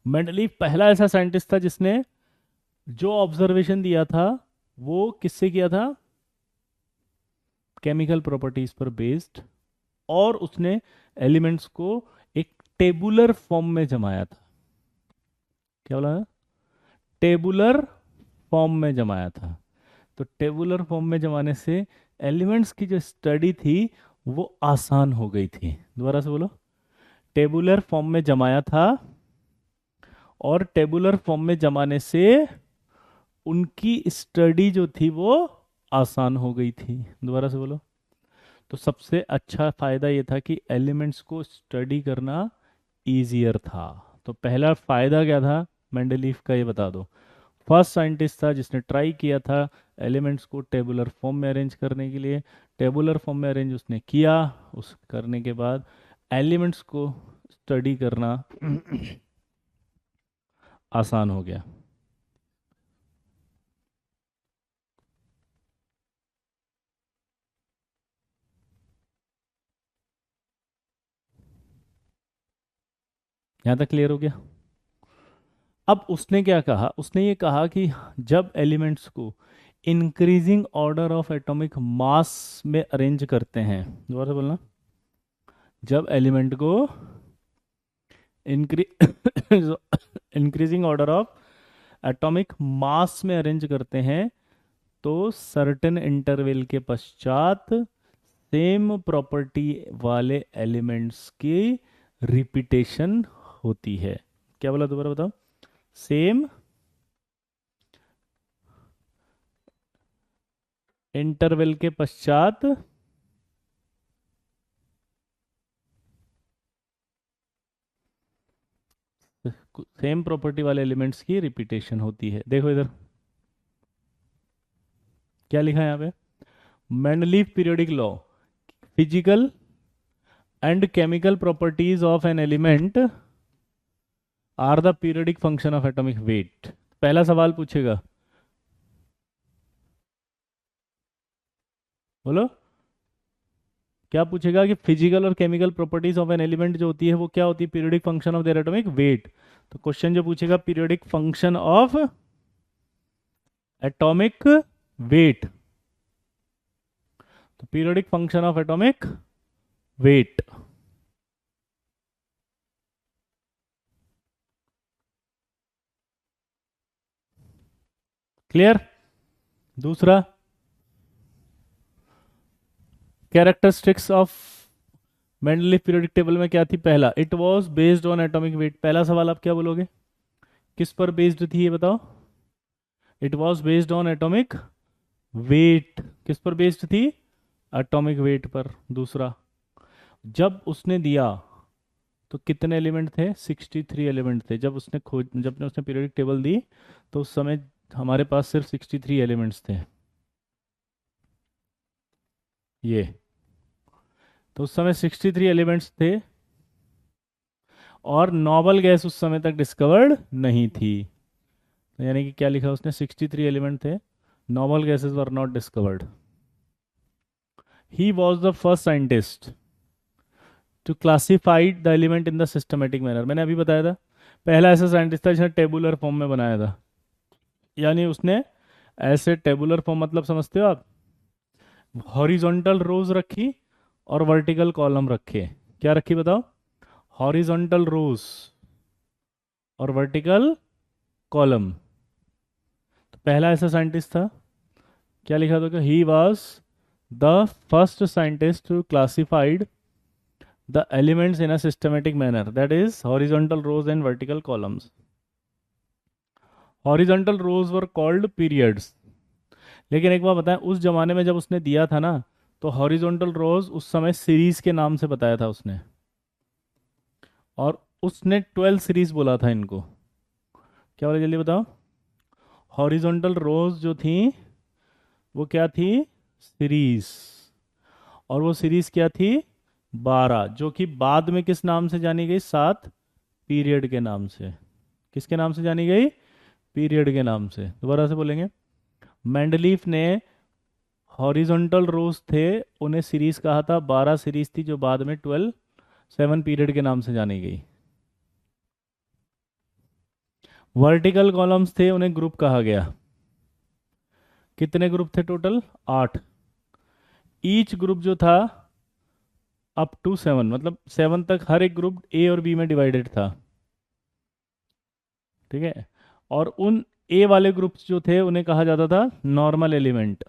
मेंडलीव पहला ऐसा साइंटिस्ट था जिसने जो ऑब्जर्वेशन दिया था वो किससे किया था? केमिकल प्रॉपर्टीज पर बेस्ड। और उसने एलिमेंट्स को एक टेबुलर फॉर्म में जमाया था। क्या बोला? टेबुलर फॉर्म में जमाया था। तो टेबुलर फॉर्म में जमाने से एलिमेंट्स की जो स्टडी थी वो आसान हो गई थी। दोबारा से बोलो। टेबुलर फॉर्म में जमाया था, और टेबुलर फॉर्म में जमाने से उनकी स्टडी जो थी वो आसान हो गई थी। दोबारा से बोलो। तो सबसे अच्छा फायदा ये था कि एलिमेंट्स को स्टडी करना इजियर था। तो पहला फायदा क्या था मेंडलीफ का, ये बता दो। फर्स्ट साइंटिस्ट था जिसने ट्राई किया था एलिमेंट्स को टेबुलर फॉर्म में अरेंज करने के लिए। टेबुलर फॉर्म में अरेंज उसने किया, उस करने के बाद एलिमेंट्स को स्टडी करना आसान हो गया। यहाँ तक क्लियर हो गया? अब उसने क्या कहा, उसने ये कहा कि जब एलिमेंट्स को increasing order of atomic mass में अरेंज करते हैं, दोबारा से बोलना, जब एलिमेंट को इंक्री increasing order of atomic mass में अरेंज करते हैं, तो सर्टेन इंटरवल के पश्चात सेम प्रॉपर्टी वाले एलिमेंट्स की रिपीटेशन होती है। क्या बोला, दोबारा बताओ। सेम इंटरवल के पश्चात सेम प्रॉपर्टी वाले एलिमेंट्स की रिपीटेशन होती है। देखो इधर क्या लिखा है यहाँ पे। Mendeleev periodic law, physical and chemical properties of an element are the periodic function of atomic weight. पहला सवाल पूछेगा, बोलो क्या पूछेगा, कि फिजिकल और chemical properties of an element जो होती है वो क्या होती है? Periodic function of their atomic weight. तो क्वेश्चन जो पूछेगा, periodic function of atomic weight. तो periodic function of atomic weight. Clear? दूसरा, characteristics of Mendeleev periodic table में क्या थी? पहला, it was based on atomic weight. पहला सवाल आप क्या बोलोगे, किस पर बेस्ड थी ये बताओ? It was based on atomic wait. किस पर बेस्ड थी? एटॉमिक वेट पर। दूसरा, जब उसने दिया तो कितने एलिमेंट थे? 63 एलिमेंट थे। जब उसने पीरियोडिक टेबल दी तो उस समय हमारे पास सिर्फ 63 एलिमेंट्स थे। ये तो उस समय 63 एलिमेंट्स थे, और नोबल गैस उस समय तक डिस्कवर्ड नहीं थी। तो यानी कि क्या लिखा उसने, 63 एलिमेंट थे, noble gases were not discovered. He was the first scientist to classified the element in the systematic manner. मैंने अभी बताया था, पहला ऐसा साइंटिस्ट था जिसने टेबुलर फॉर्म में बनाया था। यानी उसने ऐसे टेबुलर फॉर्म, मतलब समझते हो आप, हॉरिजॉन्टल रोज रखी और वर्टिकल कॉलम रखे। क्या रखी बताओ? हॉरिजॉन्टल रोज और वर्टिकल कॉलम। तो पहला ऐसा साइंटिस्ट था, क्या लिखा था? He was the first scientist who classified the elements in a systematic manner, that is horizontal rows and vertical columns. Horizontal rows were called periods. लेकिन एक बात बताएं, उस जमाने में जब उसने दिया था ना, तो हॉरिजॉन्टल रोज उस समय सीरीज के नाम से बताया था उसने, और उसने 12 सीरीज बोला था इनको। क्या बोले जल्दी बताओ? हॉरिजॉन्टल रोज जो थी वो क्या थी? सीरीज। और वो सीरीज क्या थी? 12, जो कि बाद में किस नाम से जानी गई? 7 पीरियड के नाम से। किसके नाम से जानी गई? पीरियड के नाम से। दोबारा से बोलेंगे। मेंडलीफ ने हॉरिजॉन्टल रोज थे, उन्हें सीरीज कहा था। 12 सीरीज थी जो बाद में 12 7 पीरियड के नाम से जानी गई। वर्टिकल कॉलम्स थे, उन्हें ग्रुप कहा गया। कितने ग्रुप थे टोटल? 8। ईच ग्रुप जो था अप टू 7, मतलब 7 तक हर एक ग्रुप ए और बी में डिवाइडेड था। ठीक है। और उन ए वाले ग्रुप्स जो थे उन्हें कहा जाता था नॉर्मल एलिमेंट।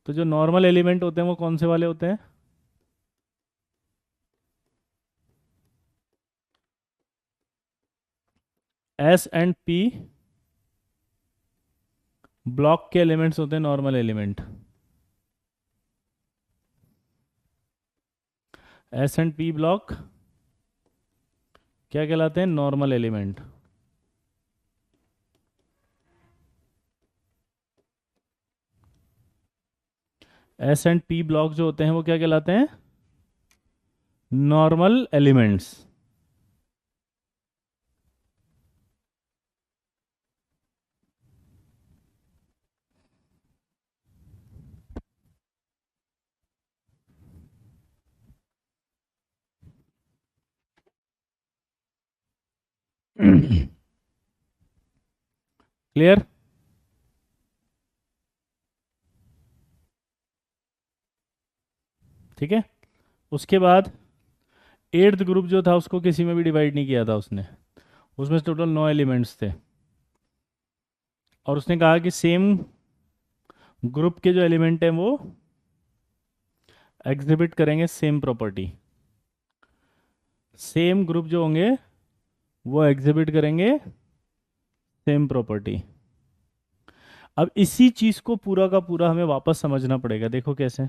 तो जो नॉर्मल एलिमेंट होते हैं वो कौन से वाले होते हैं? एस एंड पी ब्लॉक के एलिमेंट्स होते हैं normal element. S and P block क्या कहलाते हैं? Normal element. S and P block जो होते हैं वो क्या कहलाते हैं? Normal elements. क्लियर? ठीक है। उसके बाद एट्थ ग्रुप जो था उसको किसी में भी डिवाइड नहीं किया था उसने। उसमें टोटल 9 एलिमेंट्स थे, और उसने कहा कि सेम ग्रुप के जो एलिमेंट हैं वो एग्जिबिट करेंगे सेम प्रॉपर्टी। सेम ग्रुप जो होंगे वो एग्जिबिट करेंगे सेम प्रॉपर्टी। अब इसी चीज को पूरा का पूरा हमें वापस समझना पड़ेगा। देखो कैसे।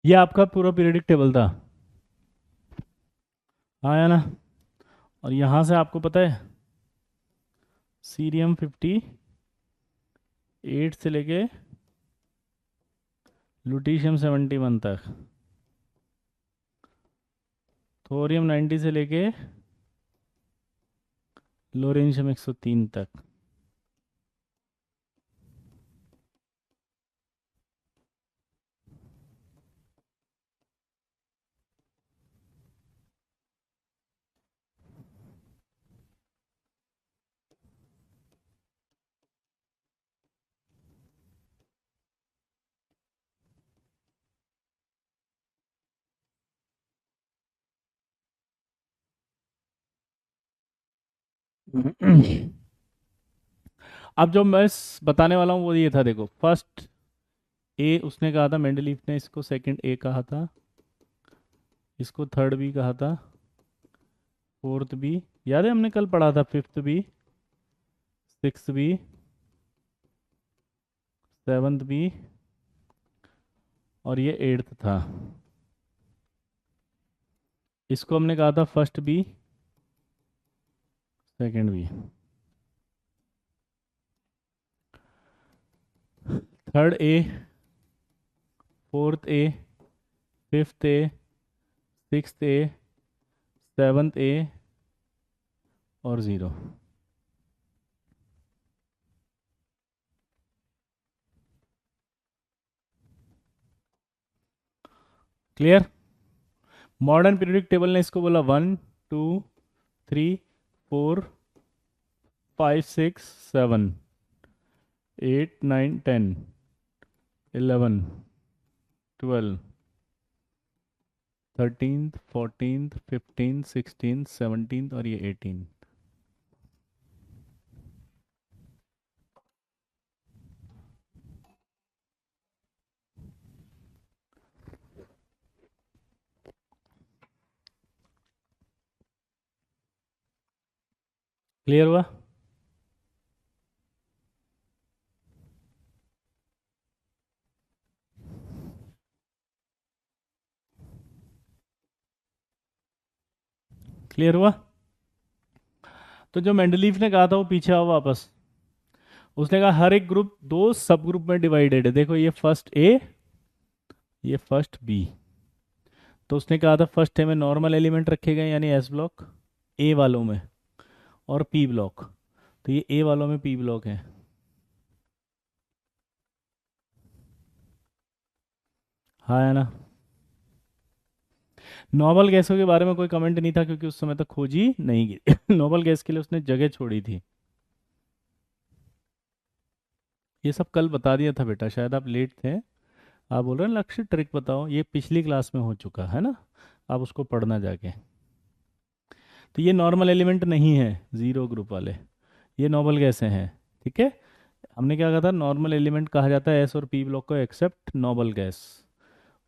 ये आपका पूरा पीरियडिक टेबल था, आया ना। और यहाँ से आपको पता है सीरियम 58 से लेके लुटीशियम 71 तक, थोरियम 90 से लेके लोरेंशियम 103 तक। अब जो मैं बताने वाला हूँ वो ये था, देखो फर्स्ट ए उसने कहा था, मेंडलीफ ने इसको सेकंड ए कहा था, इसको थर्ड बी कहा था, फोर्थ बी, याद है हमने कल पढ़ा था, fifth B, sixth B, seventh B, और ये एट्थ था। इसको हमने कहा था first B second B, third A, fourth A, fifth A, sixth A, seventh A और zero. Clear. Modern periodic table ने इसको बोला 1 2 3 4 5 6 7 8 9 10 11 12 13th 14th 15th 16th 17th और ये 18। क्लियर हुआ। क्लियर हुआ। तो जो मेंडलीफ ने कहा था वो पीछे आओ वापस। उसने कहा हर एक ग्रुप दो सब ग्रुप में डिवाइडेड है, देखो ये फर्स्ट ए, ये फर्स्ट बी। तो उसने कहा था फर्स्ट ए में नॉर्मल एलिमेंट रखे गए यानी एस ब्लॉक ए वालों में, और पी ब्लॉक, तो ये ए वालों में पी ब्लॉक है। हाँ है ना। नोबल गैसों के बारे में कोई कमेंट नहीं था क्योंकि उस समय तक खोजी नहीं की नोबल गैस के लिए उसने जगह छोड़ी थी। ये सब कल बता दिया था बेटा, शायद आप लेट थे। आप बोल रहे हैं लक्ष्य ट्रिक बताओ, ये पिछली क्लास में हो चुका है ना, आप उसको पढ़ना जाके। तो ये नॉर्मल एलिमेंट नहीं है जीरो ग्रुप वाले, ये नोबल गैसें हैं। ठीक है, हमने क्या कहा था, नॉर्मल एलिमेंट कहा जाता है एस और पी ब्लॉक को एक्सेप्ट नोबल गैस,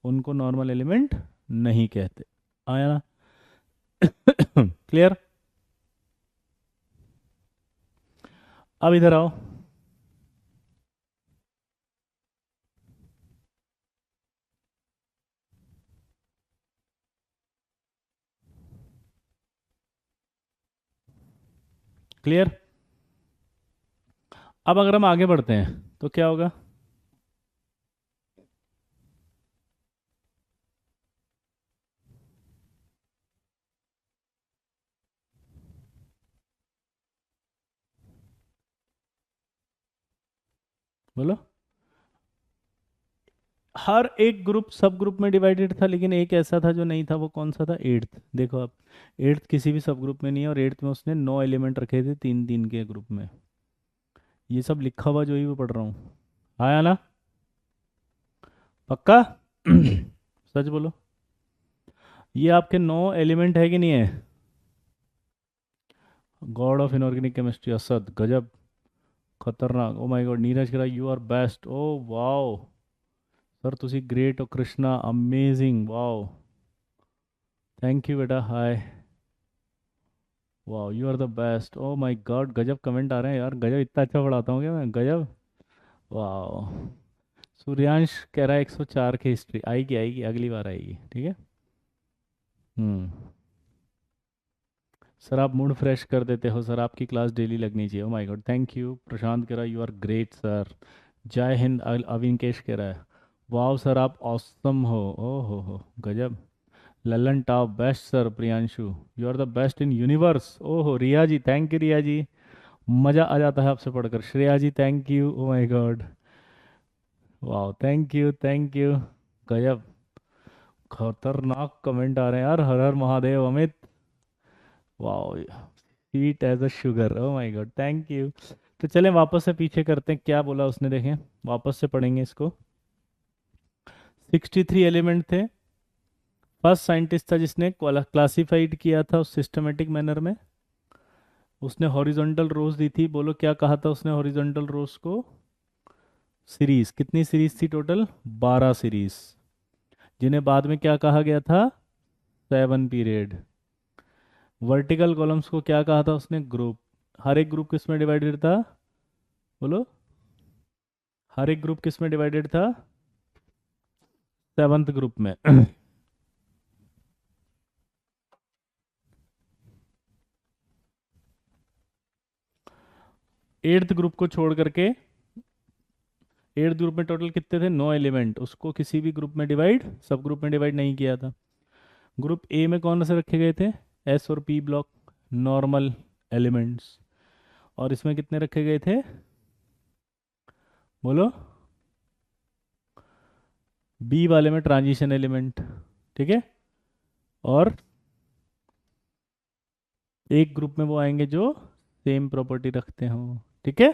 उनको नॉर्मल एलिमेंट नहीं कहते। आया ना। क्लियर। अब इधर आओ। क्लियर। अब अगर हम आगे बढ़ते हैं तो क्या होगा, बोलो। हर एक ग्रुप सब ग्रुप में डिवाइडेड था, लेकिन एक ऐसा था जो नहीं था, वो कौन सा था, एट्थ। देखो आप, एट्थ किसी भी सब ग्रुप में नहीं है, और एट्थ में उसने 9 एलिमेंट रखे थे तीन तीन के ग्रुप में। ये सब लिखा हुआ जो ही मैं पढ़ रहा हूँ, आया ना। पक्का। सच बोलो, ये आपके 9 एलिमेंट है कि नहीं है। God of inorganic chemistry Asad, गजब, खतरनाक। ओ माय गॉड, नीरज कह रहा you are best, oh wow sir तुसी ग्रेट हो, Krishna amazing, wow, thank you बेटा, hi, wow you are the best, oh my god, गजब कमेंट आ रहे हैं यार, गजब, इतना अच्छा पढ़ाता हूँ क्या मैं, गजब, वाओ। सूर्यांश कह रहा है 104 की हिस्ट्री आएगी, आएगी अगली बार आएगी, ठीक है। हम्म। सर आप मूड फ्रेश कर देते हो सर, आपकी क्लास डेली लगनी चाहिए। Oh my God, thank you. Prashant कह रहा है यू आर ग्रेट सर। जय हिंद। अविंकेश कह रहा है वाह सर आप ऑसम हो। ओ हो गजब। Lalan top best sir. Priyanshu you are the best in universe. ओहो रिया जी, थैंक यू रिया जी, मज़ा आ जाता है आपसे पढ़कर। Shreya ji thank you. Oh my god, वाह थैंक यू थैंक यू। गजब, खतरनाक कमेंट आ रहे हैं यार। हर हर महादेव अमित, वाह, sweet as a sugar. Oh my God thank you. तो चलें वापस से पीछे करते हैं, क्या बोला उसने देखें, वापस से पढ़ेंगे इसको। 63 एलिमेंट थे। फर्स्ट साइंटिस्ट था जिसने क्लासिफाइड किया था उस सिस्टमेटिक मैनर में। उसने हॉरिजॉन्टल रोज दी थी। बोलो क्या कहा था उसने हॉरिजॉन्टल रोज को? सीरीज। कितनी सीरीज थी टोटल? 12 सीरीज, जिन्हें बाद में क्या कहा गया था? 7 पीरियड। वर्टिकल कॉलम्स को क्या कहा था उसने? ग्रुप। हर एक ग्रुप किस में डिवाइडेड था? बोलो, हर एक ग्रुप किस में डिवाइडेड था? 7th ग्रुप में। 8th ग्रुप को छोड़ करके, 8th ग्रुप में टोटल कितने थे? 9 एलिमेंट। उसको किसी भी ग्रुप में डिवाइड, सब ग्रुप में डिवाइड नहीं किया था। ग्रुप ए में कौन से रखे गए थे? एस और पी ब्लॉक, नॉर्मल एलिमेंट्स। और इसमें कितने रखे गए थे? बोलो, बी वाले में ट्रांजिशन एलिमेंट, ठीक है। और एक ग्रुप में वो आएंगे जो सेम प्रॉपर्टी रखते हो, ठीक है।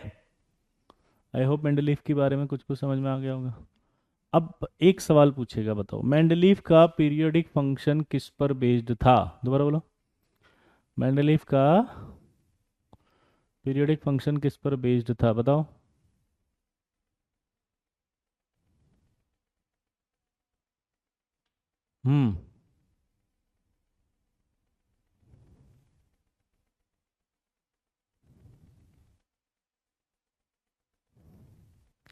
आई होप मेंडलीफ के बारे में कुछ कुछ समझ में आ गया होगा। अब एक सवाल पूछेगा, बताओ मेंडलीफ का पीरियोडिक फंक्शन किस पर बेस्ड था? दोबारा बोलो, मेंडलीफ का पीरियोडिक फंक्शन किस पर बेस्ड था, बताओ। हम्म।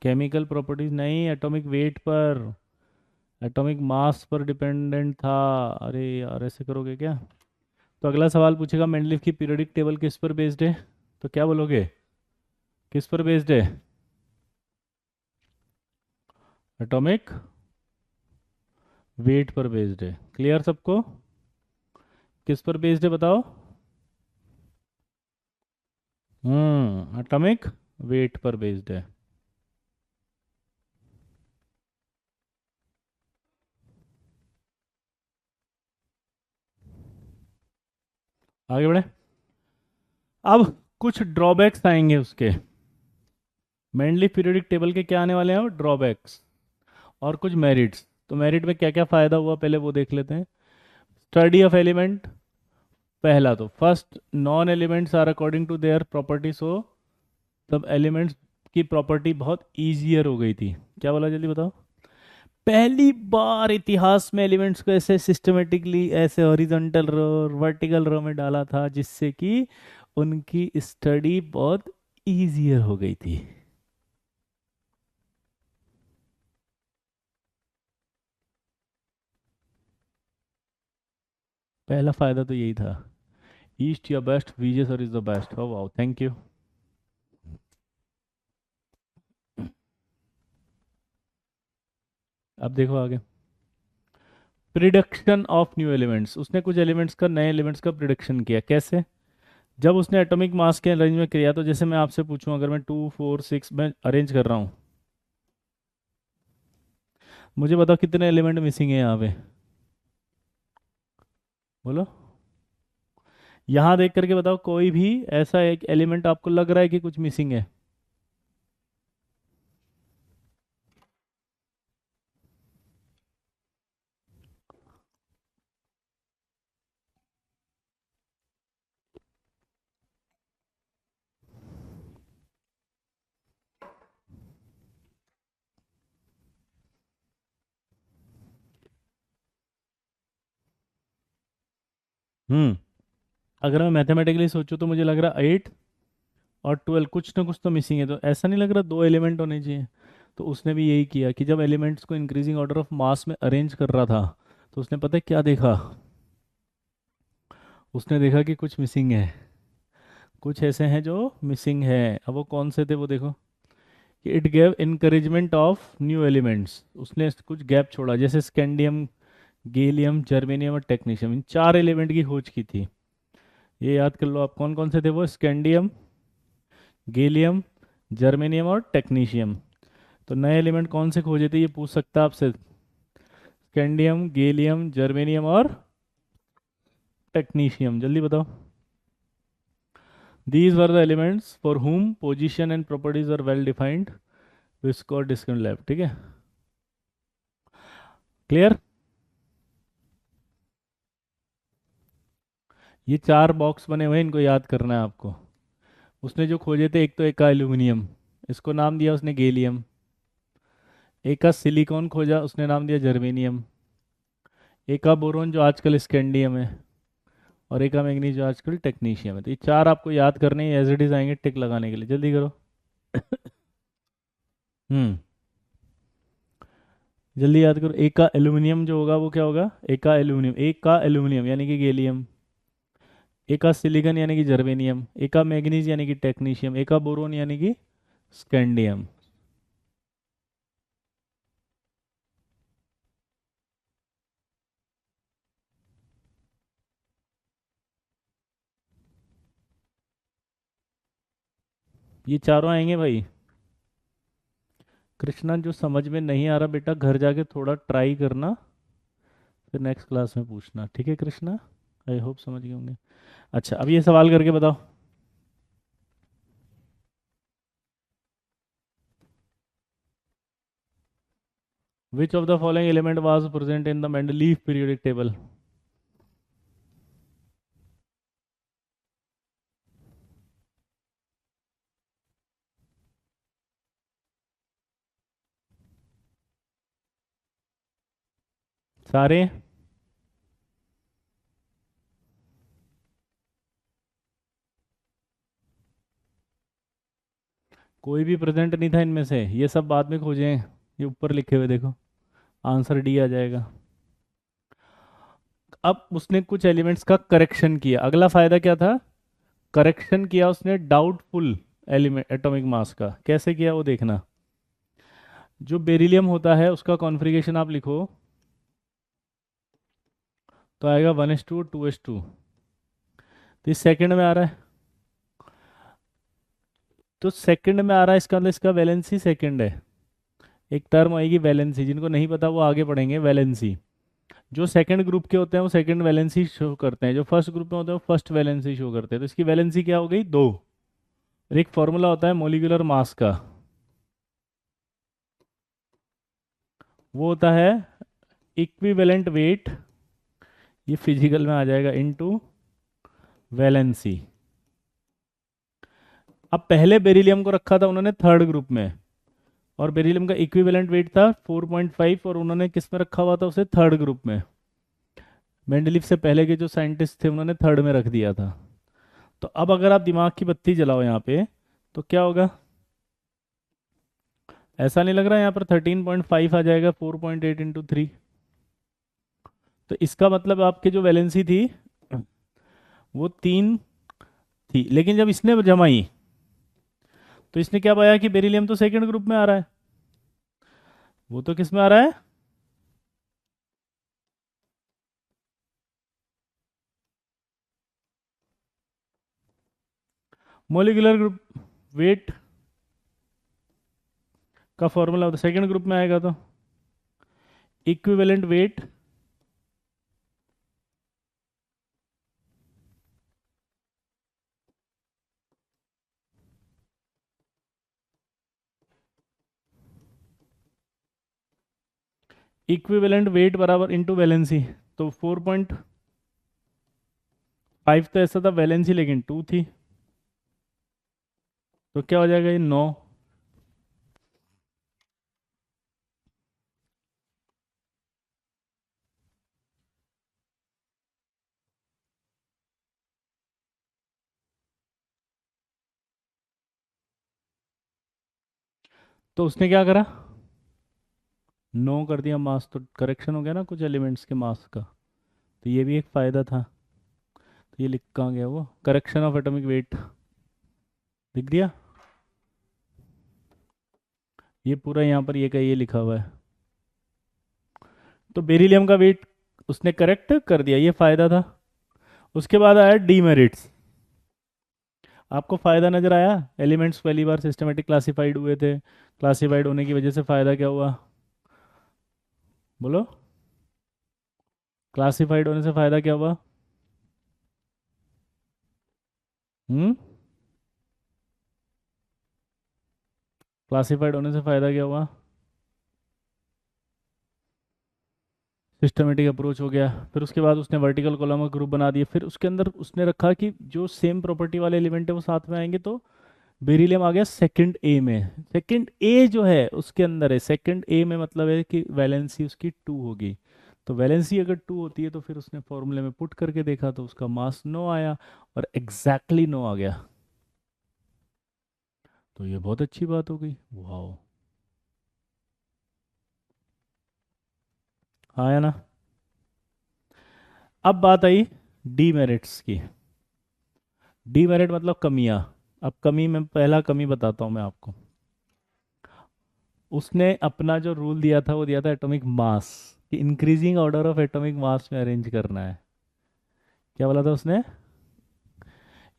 केमिकल प्रॉपर्टीज नहीं, एटॉमिक वेट पर, एटॉमिक मास पर डिपेंडेंट था। अरे यार ऐसे करोगे क्या? तो अगला सवाल पूछेगा मेंडलीफ की पीरियोडिक टेबल किस पर बेस्ड है, तो क्या बोलोगे? किस पर बेस्ड है? एटॉमिक वेट पर बेस्ड है। क्लियर सबको? किस पर बेस्ड है बताओ? एटॉमिक वेट पर बेस्ड है। आगे बढ़े। अब कुछ ड्रॉबैक्स आएंगे उसके। मेंडलीफ पीरियोडिक टेबल के क्या आने वाले हैं? ड्रॉबैक्स और कुछ मेरिट्स। तो मेरिट में क्या क्या फायदा हुआ पहले वो देख लेते हैं। Study of element. पहला तो first non elements are according to their property, so तब एलिमेंट्स की प्रॉपर्टी बहुत ईजियर हो गई थी। क्या बोला जल्दी बताओ? पहली बार इतिहास में एलिमेंट्स को ऐसे सिस्टमेटिकली, ऐसे हॉरिजॉन्टल रो और वर्टिकल रो में डाला था जिससे कि उनकी स्टडी बहुत ईजियर हो गई थी। पहला फायदा तो यही था। ईस्ट या best, VJ sir is the best. हो वाओ, थैंक यू। अब देखो आगे, प्रिडिक्शन ऑफ न्यू एलिमेंट्स। उसने कुछ एलिमेंट्स का, नए एलिमेंट्स का प्रिडिक्शन किया। कैसे? जब उसने एटॉमिक मास के अरेंज में किया, तो जैसे मैं आपसे पूछूं, अगर मैं 2 4 6 में अरेंज कर रहा हूँ, मुझे बताओ कितने एलिमेंट मिसिंग है यहाँ पे? बोलो, यहाँ देख करके बताओ, कोई भी ऐसा एक एलिमेंट आपको लग रहा है कि कुछ मिसिंग है? हम्म। अगर मैं मैथमेटिकली सोचूं तो मुझे लग रहा 8 और 12 कुछ ना कुछ तो मिसिंग है। तो ऐसा नहीं लग रहा 2 एलिमेंट होने चाहिए? तो उसने भी यही किया कि जब एलिमेंट्स को इंक्रीजिंग ऑर्डर ऑफ मास में अरेंज कर रहा था, तो उसने पता है क्या देखा? उसने देखा कि कुछ मिसिंग है, कुछ ऐसे हैं जो मिसिंग है। अब वो कौन से थे वो देखो, कि it gave encouragement of new elements. उसने कुछ गैप छोड़ा, जैसे स्कैंडियम, गैलियम, जर्मेनियम और टेक्नीशियम, इन चार एलिमेंट की खोज की थी। ये याद कर लो आप कौन कौन से थे वो, स्कैंडियम, गैलियम, जर्मेनियम और टेक्नीशियम। तो नए एलिमेंट कौन से खोजे थे ये पूछ सकता है आपसे। स्कैंडियम, गैलियम, जर्मेनियम और टेक्नीशियम, जल्दी बताओ। These were the elements for whom position and properties are well defined. Visco और डिस्कन लैब, ठीक है, क्लियर। ये चार बॉक्स बने हुए हैं, इनको याद करना है आपको। उसने जो खोजे थे, एक तो एक का एल्यूमिनियम, इसको नाम दिया उसने गैलियम। एक का सिलिकॉन खोजा, उसने नाम दिया जर्मेनियम। एक का बोरोन जो आजकल स्कैंडियम है, और एक का मैग्नीज जो आजकल टेक्नीशियम है। तो ये चार आपको याद करने एज इट इज आएंगे टिक लगाने के लिए, जल्दी करो। हम्म, जल्दी याद करो। एक का एल्यूमिनियम जो होगा वो क्या होगा? एक का एल्यूमिनियम, एक का एल्यूमिनियम यानी कि गैलियम। एक का सिलिकॉन यानी कि जर्मेनियम। एक का मैग्नीज यानी कि टेक्नीशियम। एक का बोरोन यानी कि स्कैंडियम। ये चारों आएंगे भाई। कृष्णा, जो समझ में नहीं आ रहा बेटा घर जाके थोड़ा ट्राई करना, फिर नेक्स्ट क्लास में पूछना, ठीक है कृष्णा? आई होप समझ गए होंगे। अच्छा, अब ये सवाल करके बताओ। Which of the following element was present in the Mendeleev periodic table? सारे? कोई भी प्रेजेंट नहीं था इनमें से, ये सब बाद में खोजे हैं। ये ऊपर लिखे हुए देखो, आंसर डी आ जाएगा। अब उसने कुछ एलिमेंट्स का करेक्शन किया, अगला फायदा क्या था? करेक्शन किया उसने डाउटफुल एलिमेंट एटॉमिक मास का। कैसे किया वो देखना। जो बेरिलियम होता है उसका कॉन्फ़िगरेशन आप लिखो, तो आएगा 1s2 2s2। तो इस सेकंड में आ रहा है, तो सेकंड में आ रहा है, इसका मतलब इसका वैलेंसी सेकंड है। एक टर्म आएगी वैलेंसी, जिनको नहीं पता वो आगे पढ़ेंगे वैलेंसी। जो सेकंड ग्रुप के होते हैं वो सेकंड वैलेंसी शो करते हैं, जो फर्स्ट ग्रुप में होते हैं वो फर्स्ट वैलेंसी शो करते हैं। तो इसकी वैलेंसी क्या हो गई? दो। और एक फॉर्मूला होता है मोलिकुलर मास का, वो होता है इक्विवेलेंट वेट, ये फिजिकल में आ जाएगा, इनटू वैलेंसी। अब पहले बेरिलियम को रखा था उन्होंने थर्ड ग्रुप में, और बेरिलियम का इक्विवेलेंट वेट था 4.5, और उन्होंने किस में रखा हुआ था उसे? थर्ड ग्रुप में। मेंडलीफ से पहले के जो साइंटिस्ट थे उन्होंने थर्ड में रख दिया था। तो अब अगर आप दिमाग की बत्ती जलाओ यहाँ पे, तो क्या होगा? ऐसा नहीं लग रहा है यहाँ पर 13.5 आ जाएगा 4.8 इंटू 3? तो इसका मतलब आपकी जो वैलेंसी थी वो 3 थी, लेकिन जब इसने जमाई तो इसने क्या पाया कि बेरिलियम तो सेकंड ग्रुप में आ रहा है, वो तो किस में आ रहा है? मोलिकुलर ग्रुप वेट का फॉर्मूला होता है, सेकंड ग्रुप में आएगा तो इक्विवेलेंट वेट इक्विवेलेंट वेट बराबर इंटू वैलेंसी। तो 4.5 तो ऐसा था वैलेंसी, लेकिन 2 थी, तो क्या हो जाएगा? ये 9। तो उसने क्या करा, नो कर दिया मास, तो करेक्शन हो गया ना कुछ एलिमेंट्स के मास का। तो ये भी एक फायदा था। तो ये लिख कहाँ गया, वो करेक्शन ऑफ एटॉमिक वेट लिख दिया। ये पूरा यहाँ पर ये का ये लिखा हुआ है। तो बेरिलियम का वेट उसने करेक्ट कर दिया, ये फायदा था। उसके बाद आया डीमेरिट्स। आपको फायदा नजर आया, एलिमेंट्स पहली बार सिस्टमेटिक क्लासिफाइड हुए थे, क्लासिफाइड होने की वजह से फायदा क्या हुआ, बोलो। क्लासिफाइड होने से फायदा क्या हुआ? हम्म, क्लासिफाइड होने से फायदा क्या हुआ? सिस्टमेटिक अप्रोच हो गया। फिर उसके बाद उसने वर्टिकल कॉलम का ग्रुप बना दिया, फिर उसके अंदर उसने रखा कि जो सेम प्रॉपर्टी वाले एलिमेंट है वो साथ में आएंगे, तो बेरिलियम आ गया सेकंड ए में। सेकंड ए जो है उसके अंदर है, सेकंड ए में मतलब है कि वैलेंसी उसकी 2 होगी। तो वैलेंसी अगर 2 होती है तो फिर उसने फॉर्मूले में पुट करके देखा तो उसका मास 9 आया, और एग्जैक्टली 9 आ गया। तो ये बहुत अच्छी बात हो गई, वाह। आया ना? अब बात आई डीमेरिट्स की। डीमेरिट मतलब कमियां। अब कमी में पहला कमी बताता हूं मैं आपको। उसने अपना जो रूल दिया था वो दिया था एटॉमिक मास, कि increasing order of atomic mass में अरेंज करना है। क्या बोला था उसने?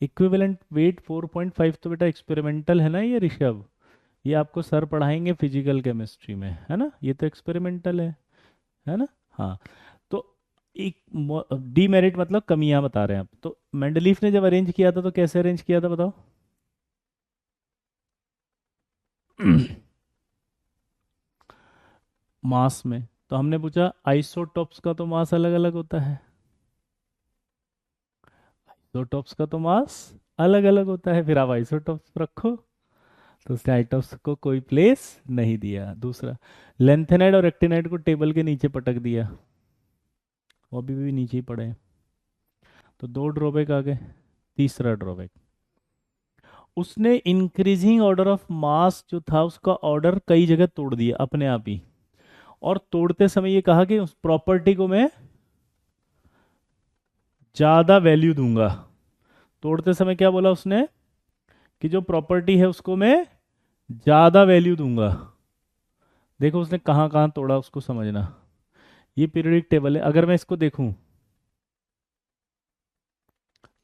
Equivalent weight 4.5। तो बेटा एक्सपेरिमेंटल है ना ये ऋषभ, ये आपको सर पढ़ाएंगे फिजिकल केमिस्ट्री में, है ना, ये तो एक्सपेरिमेंटल है ना। हाँ। तो एक डीमेरिट मतलब कमियां बता रहे हैं आप। तो मेंडलीफ ने जब अरेंज किया था तो कैसे अरेंज किया था बताओ? मास में। तो हमने पूछा आइसोटॉप्स का तो मास अलग अलग होता है, आइसोटॉप्स का तो मास अलग अलग होता है, फिर आप आइसोटॉप्स रखो। तो उसने आइसोटॉप्स को कोई प्लेस नहीं दिया। दूसरा, लेंथेनाइड और एक्टिनाइड को टेबल के नीचे पटक दिया, वो अभी भी नीचे ही पड़े हैं। तो दो ड्रॉबैक आ गए। तीसरा ड्रॉबैक, उसने इंक्रीजिंग ऑर्डर ऑफ मास जो था उसका ऑर्डर कई जगह तोड़ दिया अपने आप ही। और तोड़ते समय ये कहा कि उस प्रॉपर्टी को मैं ज्यादा वैल्यू दूंगा। तोड़ते समय क्या बोला उसने, कि जो प्रॉपर्टी है उसको मैं ज्यादा वैल्यू दूंगा। देखो उसने कहाँ कहाँ तोड़ा उसको समझना। ये पीरियोडिक टेबल है, अगर मैं इसको देखूं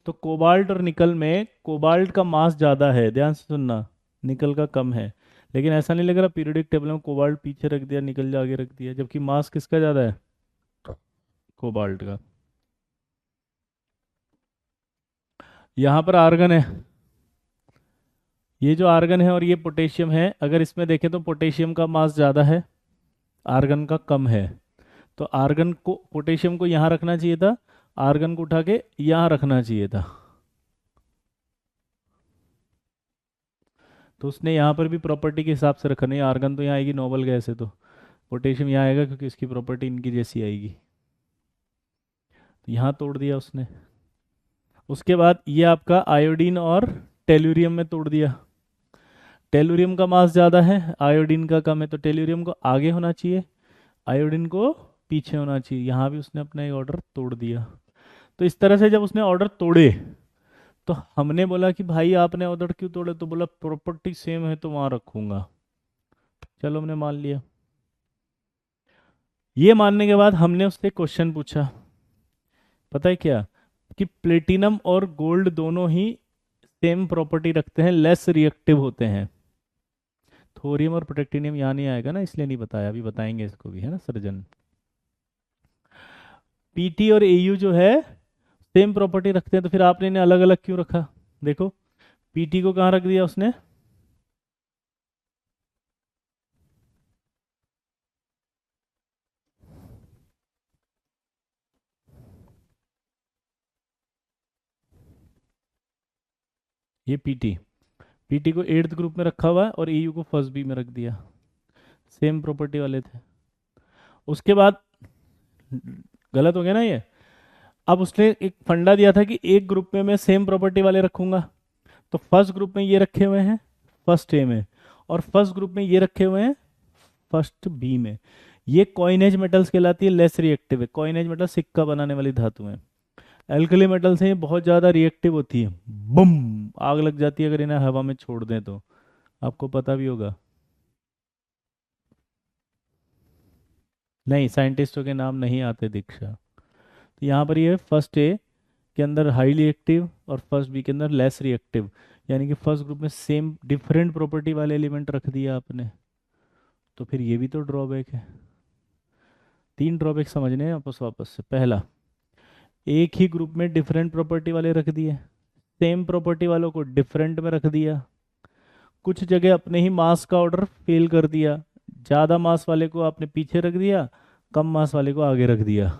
तो कोबाल्ट और निकल में कोबाल्ट का मास ज़्यादा है, ध्यान से सुनना, निकल का कम है। लेकिन ऐसा नहीं लग रहा पीरियोडिक टेबल में कोबाल्ट पीछे रख दिया, निकल आगे रख दिया, जबकि मास किसका ज़्यादा है? कोबाल्ट का। यहाँ पर आर्गन है, ये जो आर्गन है और ये पोटेशियम है, अगर इसमें देखें तो पोटेशियम का मास ज़्यादा है, आर्गन का कम है। तो आर्गन को, पोटेशियम को यहाँ रखना चाहिए था, आर्गन को उठा के यहाँ रखना चाहिए था। तो उसने यहाँ पर भी प्रॉपर्टी के हिसाब से रखा, नहीं आर्गन तो यहाँ आएगी नोबल गैस है, तो पोटेशियम यहाँ आएगा क्योंकि इसकी प्रॉपर्टी इनकी जैसी आएगी। तो यहाँ तोड़ दिया उसने। उसके बाद ये आपका आयोडीन और टेलुरियम में तोड़ दिया। टेलुरियम का मास ज़्यादा है, आयोडीन का कम है, तो टेलुरियम को आगे होना चाहिए, आयोडीन को पीछे होना चाहिए। यहाँ भी उसने अपना एक ऑर्डर तोड़ दिया। तो इस तरह से जब उसने ऑर्डर तोड़े तो हमने बोला कि भाई आपने ऑर्डर क्यों तोड़े, तो बोला प्रॉपर्टी सेम है तो वहां रखूंगा। चलो हमने मान लिया। ये मानने के बाद हमने उससे क्वेश्चन पूछा, पता है क्या, कि प्लेटिनम और गोल्ड दोनों ही सेम प्रॉपर्टी रखते हैं, लेस रिएक्टिव होते हैं। थोरियम और प्रोटेक्टिनियम यहाँ नहीं आएगा ना, इसलिए नहीं बताया, अभी बताएंगे इसको भी, है ना सर्जन। पीटी और एयू जो है सेम प्रॉपर्टी रखते हैं, तो फिर आपने इन्हें अलग अलग क्यों रखा? देखो, पीटी को कहाँ रख दिया उसने, ये पीटी, पीटी को 8th ग्रुप में रखा हुआ है और एयू को फर्स्ट बी में रख दिया, सेम प्रॉपर्टी वाले थे। उसके बाद गलत हो गया ना ये। अब उसने एक फंडा दिया था कि एक ग्रुप में मैं सेम प्रॉपर्टी वाले रखूंगा, तो फर्स्ट ग्रुप में ये रखे हुए हैं, फर्स्ट ए में, और फर्स्ट ग्रुप में ये रखे हुए हैं फर्स्ट बी में। ये कॉइनेज मेटल्स कहलाती है, लेस रिएक्टिव है। कॉइनेज मेटल सिक्का बनाने वाली धातु है। एल्कली मेटल्स हैं, ये बहुत ज़्यादा रिएक्टिव होती है, बम आग लग जाती है अगर इन्हें हवा में छोड़ दें तो। आपको पता भी होगा। नहीं, साइंटिस्टों के नाम नहीं आते दीक्षा। तो यहाँ पर ये फर्स्ट ए के अंदर हाईली एक्टिव और फर्स्ट बी के अंदर लेस रिएक्टिव, यानी कि फर्स्ट ग्रुप में सेम डिफरेंट प्रॉपर्टी वाले एलिमेंट रख दिया आपने, तो फिर ये भी तो ड्रॉबैक है। तीन ड्रॉबैक समझने हैं आपस वापस से। पहला, एक ही ग्रुप में डिफरेंट प्रॉपर्टी वाले रख दिए, सेम प्रॉपर्टी वालों को डिफरेंट में रख दिया, कुछ जगह अपने ही मास का ऑर्डर फेल कर दिया, ज़्यादा मास वाले को आपने पीछे रख दिया, कम मास वाले को आगे रख दिया।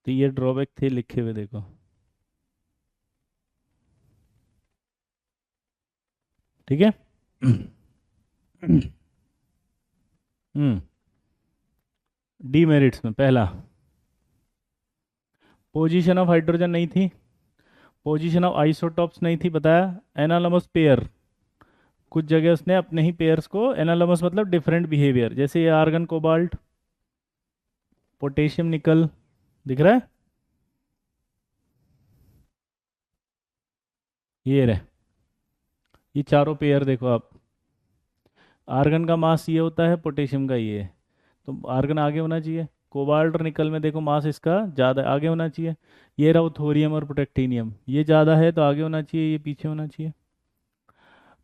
तो ये ड्रॉबैक थे लिखे हुए, देखो। ठीक है। हम्म। डीमेरिट्स में पहला, पोजीशन ऑफ हाइड्रोजन नहीं थी, पोजीशन ऑफ आइसोटॉप्स नहीं थी, बताया। एनालमस पेयर, कुछ जगह उसने अपने ही पेयर्स को, एनालमस मतलब डिफरेंट बिहेवियर, जैसे ये आर्गन कोबाल्ट, पोटेशियम निकल, दिख रहा है, ये रहे, ये चारों पेयर देखो आप। आर्गन का मास ये होता है, पोटेशियम का ये है, तो आर्गन आगे होना चाहिए। कोबाल्ट और निकल में देखो मास इसका ज़्यादा आगे होना चाहिए। ये रहा थोरियम और प्रोटेक्टिनियम, ये ज़्यादा है तो आगे होना चाहिए, ये पीछे होना चाहिए।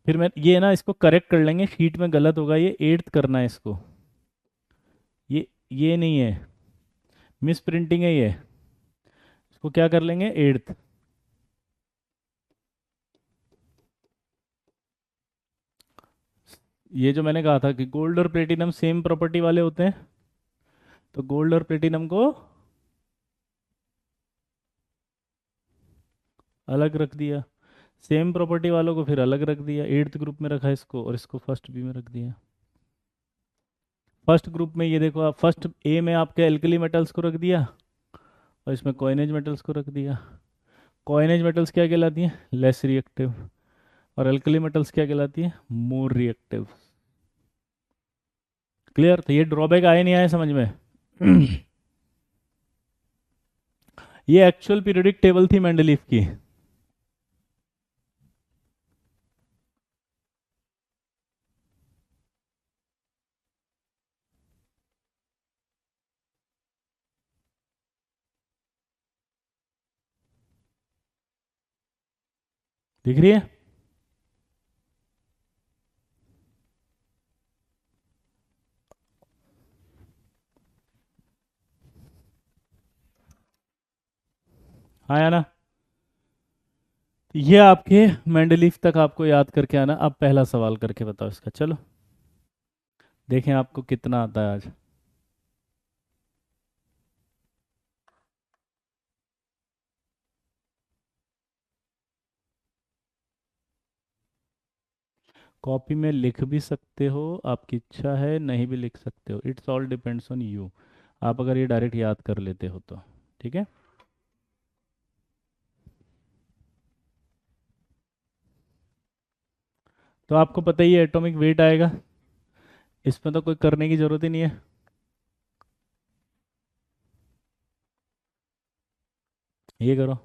फिर मैं ये ना इसको करेक्ट कर लेंगे, शीट में गलत होगा, ये एट्थ करना है इसको, ये नहीं है, मिस प्रिंटिंग है ये, इसको क्या कर लेंगे, एट्थ। ये जो मैंने कहा था कि गोल्ड और प्लेटिनम सेम प्रॉपर्टी वाले होते हैं, तो गोल्ड और प्लेटिनम को अलग रख दिया, सेम प्रॉपर्टी वालों को फिर अलग रख दिया, एट्थ ग्रुप में रखा इसको, और इसको फर्स्ट बी में रख दिया। फर्स्ट ग्रुप में ये देखो आप, फर्स्ट ए में आपके एल्कली मेटल्स को रख दिया, और इसमें कॉइनेज मेटल्स को रख दिया। कॉइनेज मेटल्स क्या कहलाती हैं, लेस रिएक्टिव, और एल्कली मेटल्स क्या कहलाती है, मोर रिएक्टिव। क्लियर। तो ये ड्रॉबैक आए नहीं आए समझ में। ये एक्चुअल पीरियोडिक टेबल थी मेंडलीफ की। दिख रही है। हाँ या ना। तो ये आपके मेंडलीफ तक आपको याद करके आना। अब पहला सवाल करके बताओ इसका, चलो देखें आपको कितना आता है आज। कॉपी में लिख भी सकते हो, आपकी इच्छा है, नहीं भी लिख सकते हो, it's all depends on you. आप अगर ये डायरेक्ट याद कर लेते हो तो ठीक है। तो आपको पता ही है एटॉमिक वेट आएगा, इसमें तो कोई करने की जरूरत ही नहीं है। ये करो।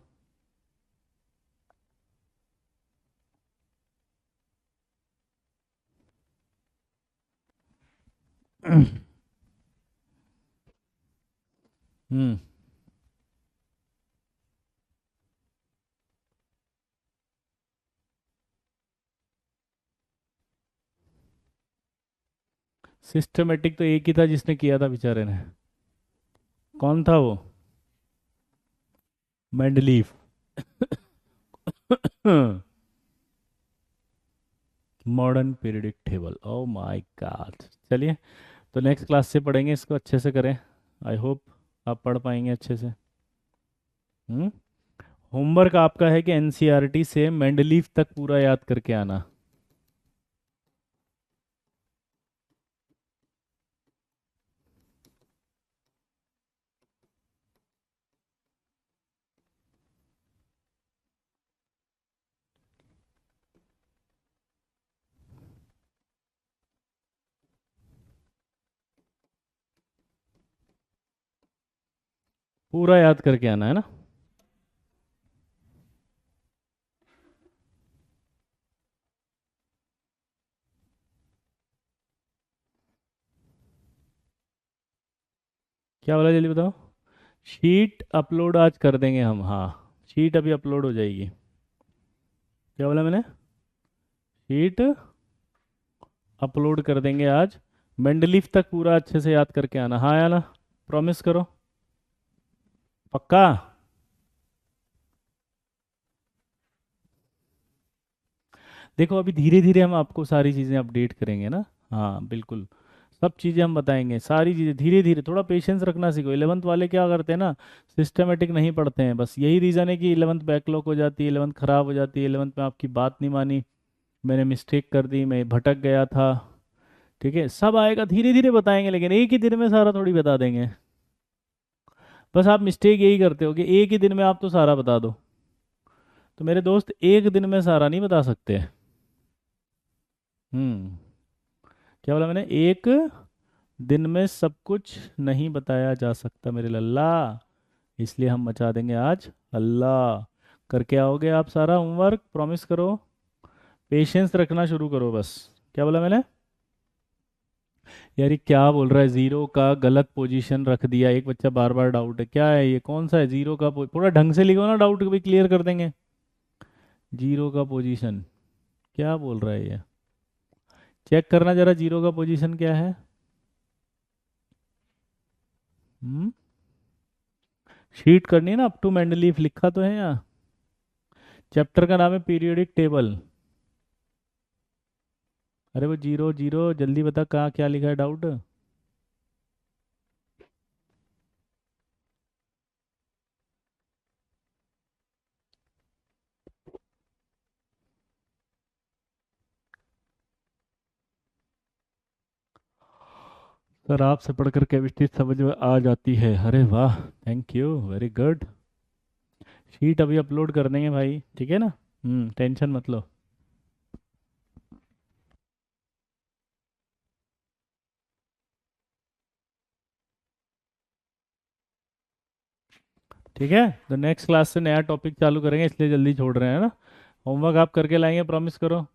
हम्म। सिस्टमेटिक तो एक ही था जिसने किया था बेचारे ने। कौन था वो, Mendeleev. Modern periodic table, O my God. चलिए, तो नेक्स्ट क्लास से पढ़ेंगे इसको, अच्छे से करें। आई होप आप पढ़ पाएंगे अच्छे से। हम्म। होमवर्क आपका है कि एनसीईआरटी से मेंडलीफ तक पूरा याद करके आना। पूरा याद करके आना है ना। क्या बोला जल्दी बताओ। शीट अपलोड आज कर देंगे हम, हाँ। शीट अभी अपलोड हो जाएगी। क्या बोला मैंने? शीट अपलोड कर देंगे आज। मेंडलीफ तक पूरा अच्छे से याद करके आना, हाँ या ना? प्रॉमिस करो। पक्का? देखो अभी धीरे धीरे हम आपको सारी चीज़ें अपडेट करेंगे ना। हाँ बिल्कुल। सब चीज़ें हम बताएंगे, सारी चीज़ें धीरे धीरे। थोड़ा पेशेंस रखना सीखो। 11th वाले क्या करते हैं ना, सिस्टमेटिक नहीं पढ़ते हैं। बस यही रीज़न है कि 11th बैकलॉग हो जाती है, 11th ख़राब हो जाती है। 11th में आपकी बात नहीं मानी, मैंने मिस्टेक कर दी, मैं भटक गया था। ठीक है, सब आएगा, धीरे धीरे बताएंगे, लेकिन एक ही दिन में सारा थोड़ी बता देंगे। बस आप मिस्टेक यही करते हो कि एक ही दिन में आप तो सारा बता दो। तो मेरे दोस्त, एक दिन में सारा नहीं बता सकते। हम्म। क्या बोला मैंने? एक दिन में सब कुछ नहीं बताया जा सकता मेरे लल्ला। इसलिए हम मचा देंगे आज अल्लाह। करके आओगे आप सारा होमवर्क? प्रॉमिस करो। पेशेंस रखना शुरू करो बस। क्या बोला मैंने? यार ये क्या बोल रहा है, जीरो का गलत पोजीशन रख दिया। एक बच्चा बार बार डाउट है, क्या है ये, कौन सा है जीरो का थोड़ा ढंग से लिखो ना, डाउट भी क्लियर कर देंगे। जीरो का पोजीशन क्या बोल रहा है ये? चेक करना जरा, जीरो का पोजीशन क्या है। हम्म। शीट करनी है ना, अप टू मेंडलीफ लिखा तो है यहाँ। चैप्टर का नाम है पीरियोडिक टेबल। अरे वो जीरो जीरो, जल्दी बता कहाँ क्या लिखा है डाउट। सर आपसे पढ़कर केमिस्ट्री समझ में आ जाती है, अरे वाह, thank you, very good. Sheet अभी अपलोड कर देंगे भाई, ठीक है ना। टेंशन मत लो। ठीक है, तो नेक्स्ट क्लास से नया टॉपिक चालू करेंगे, इसलिए जल्दी छोड़ रहे हैं ना। होमवर्क आप करके लाएंगे, प्रॉमिस करो।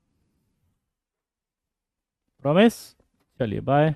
प्रॉमिस। चलिए बाय।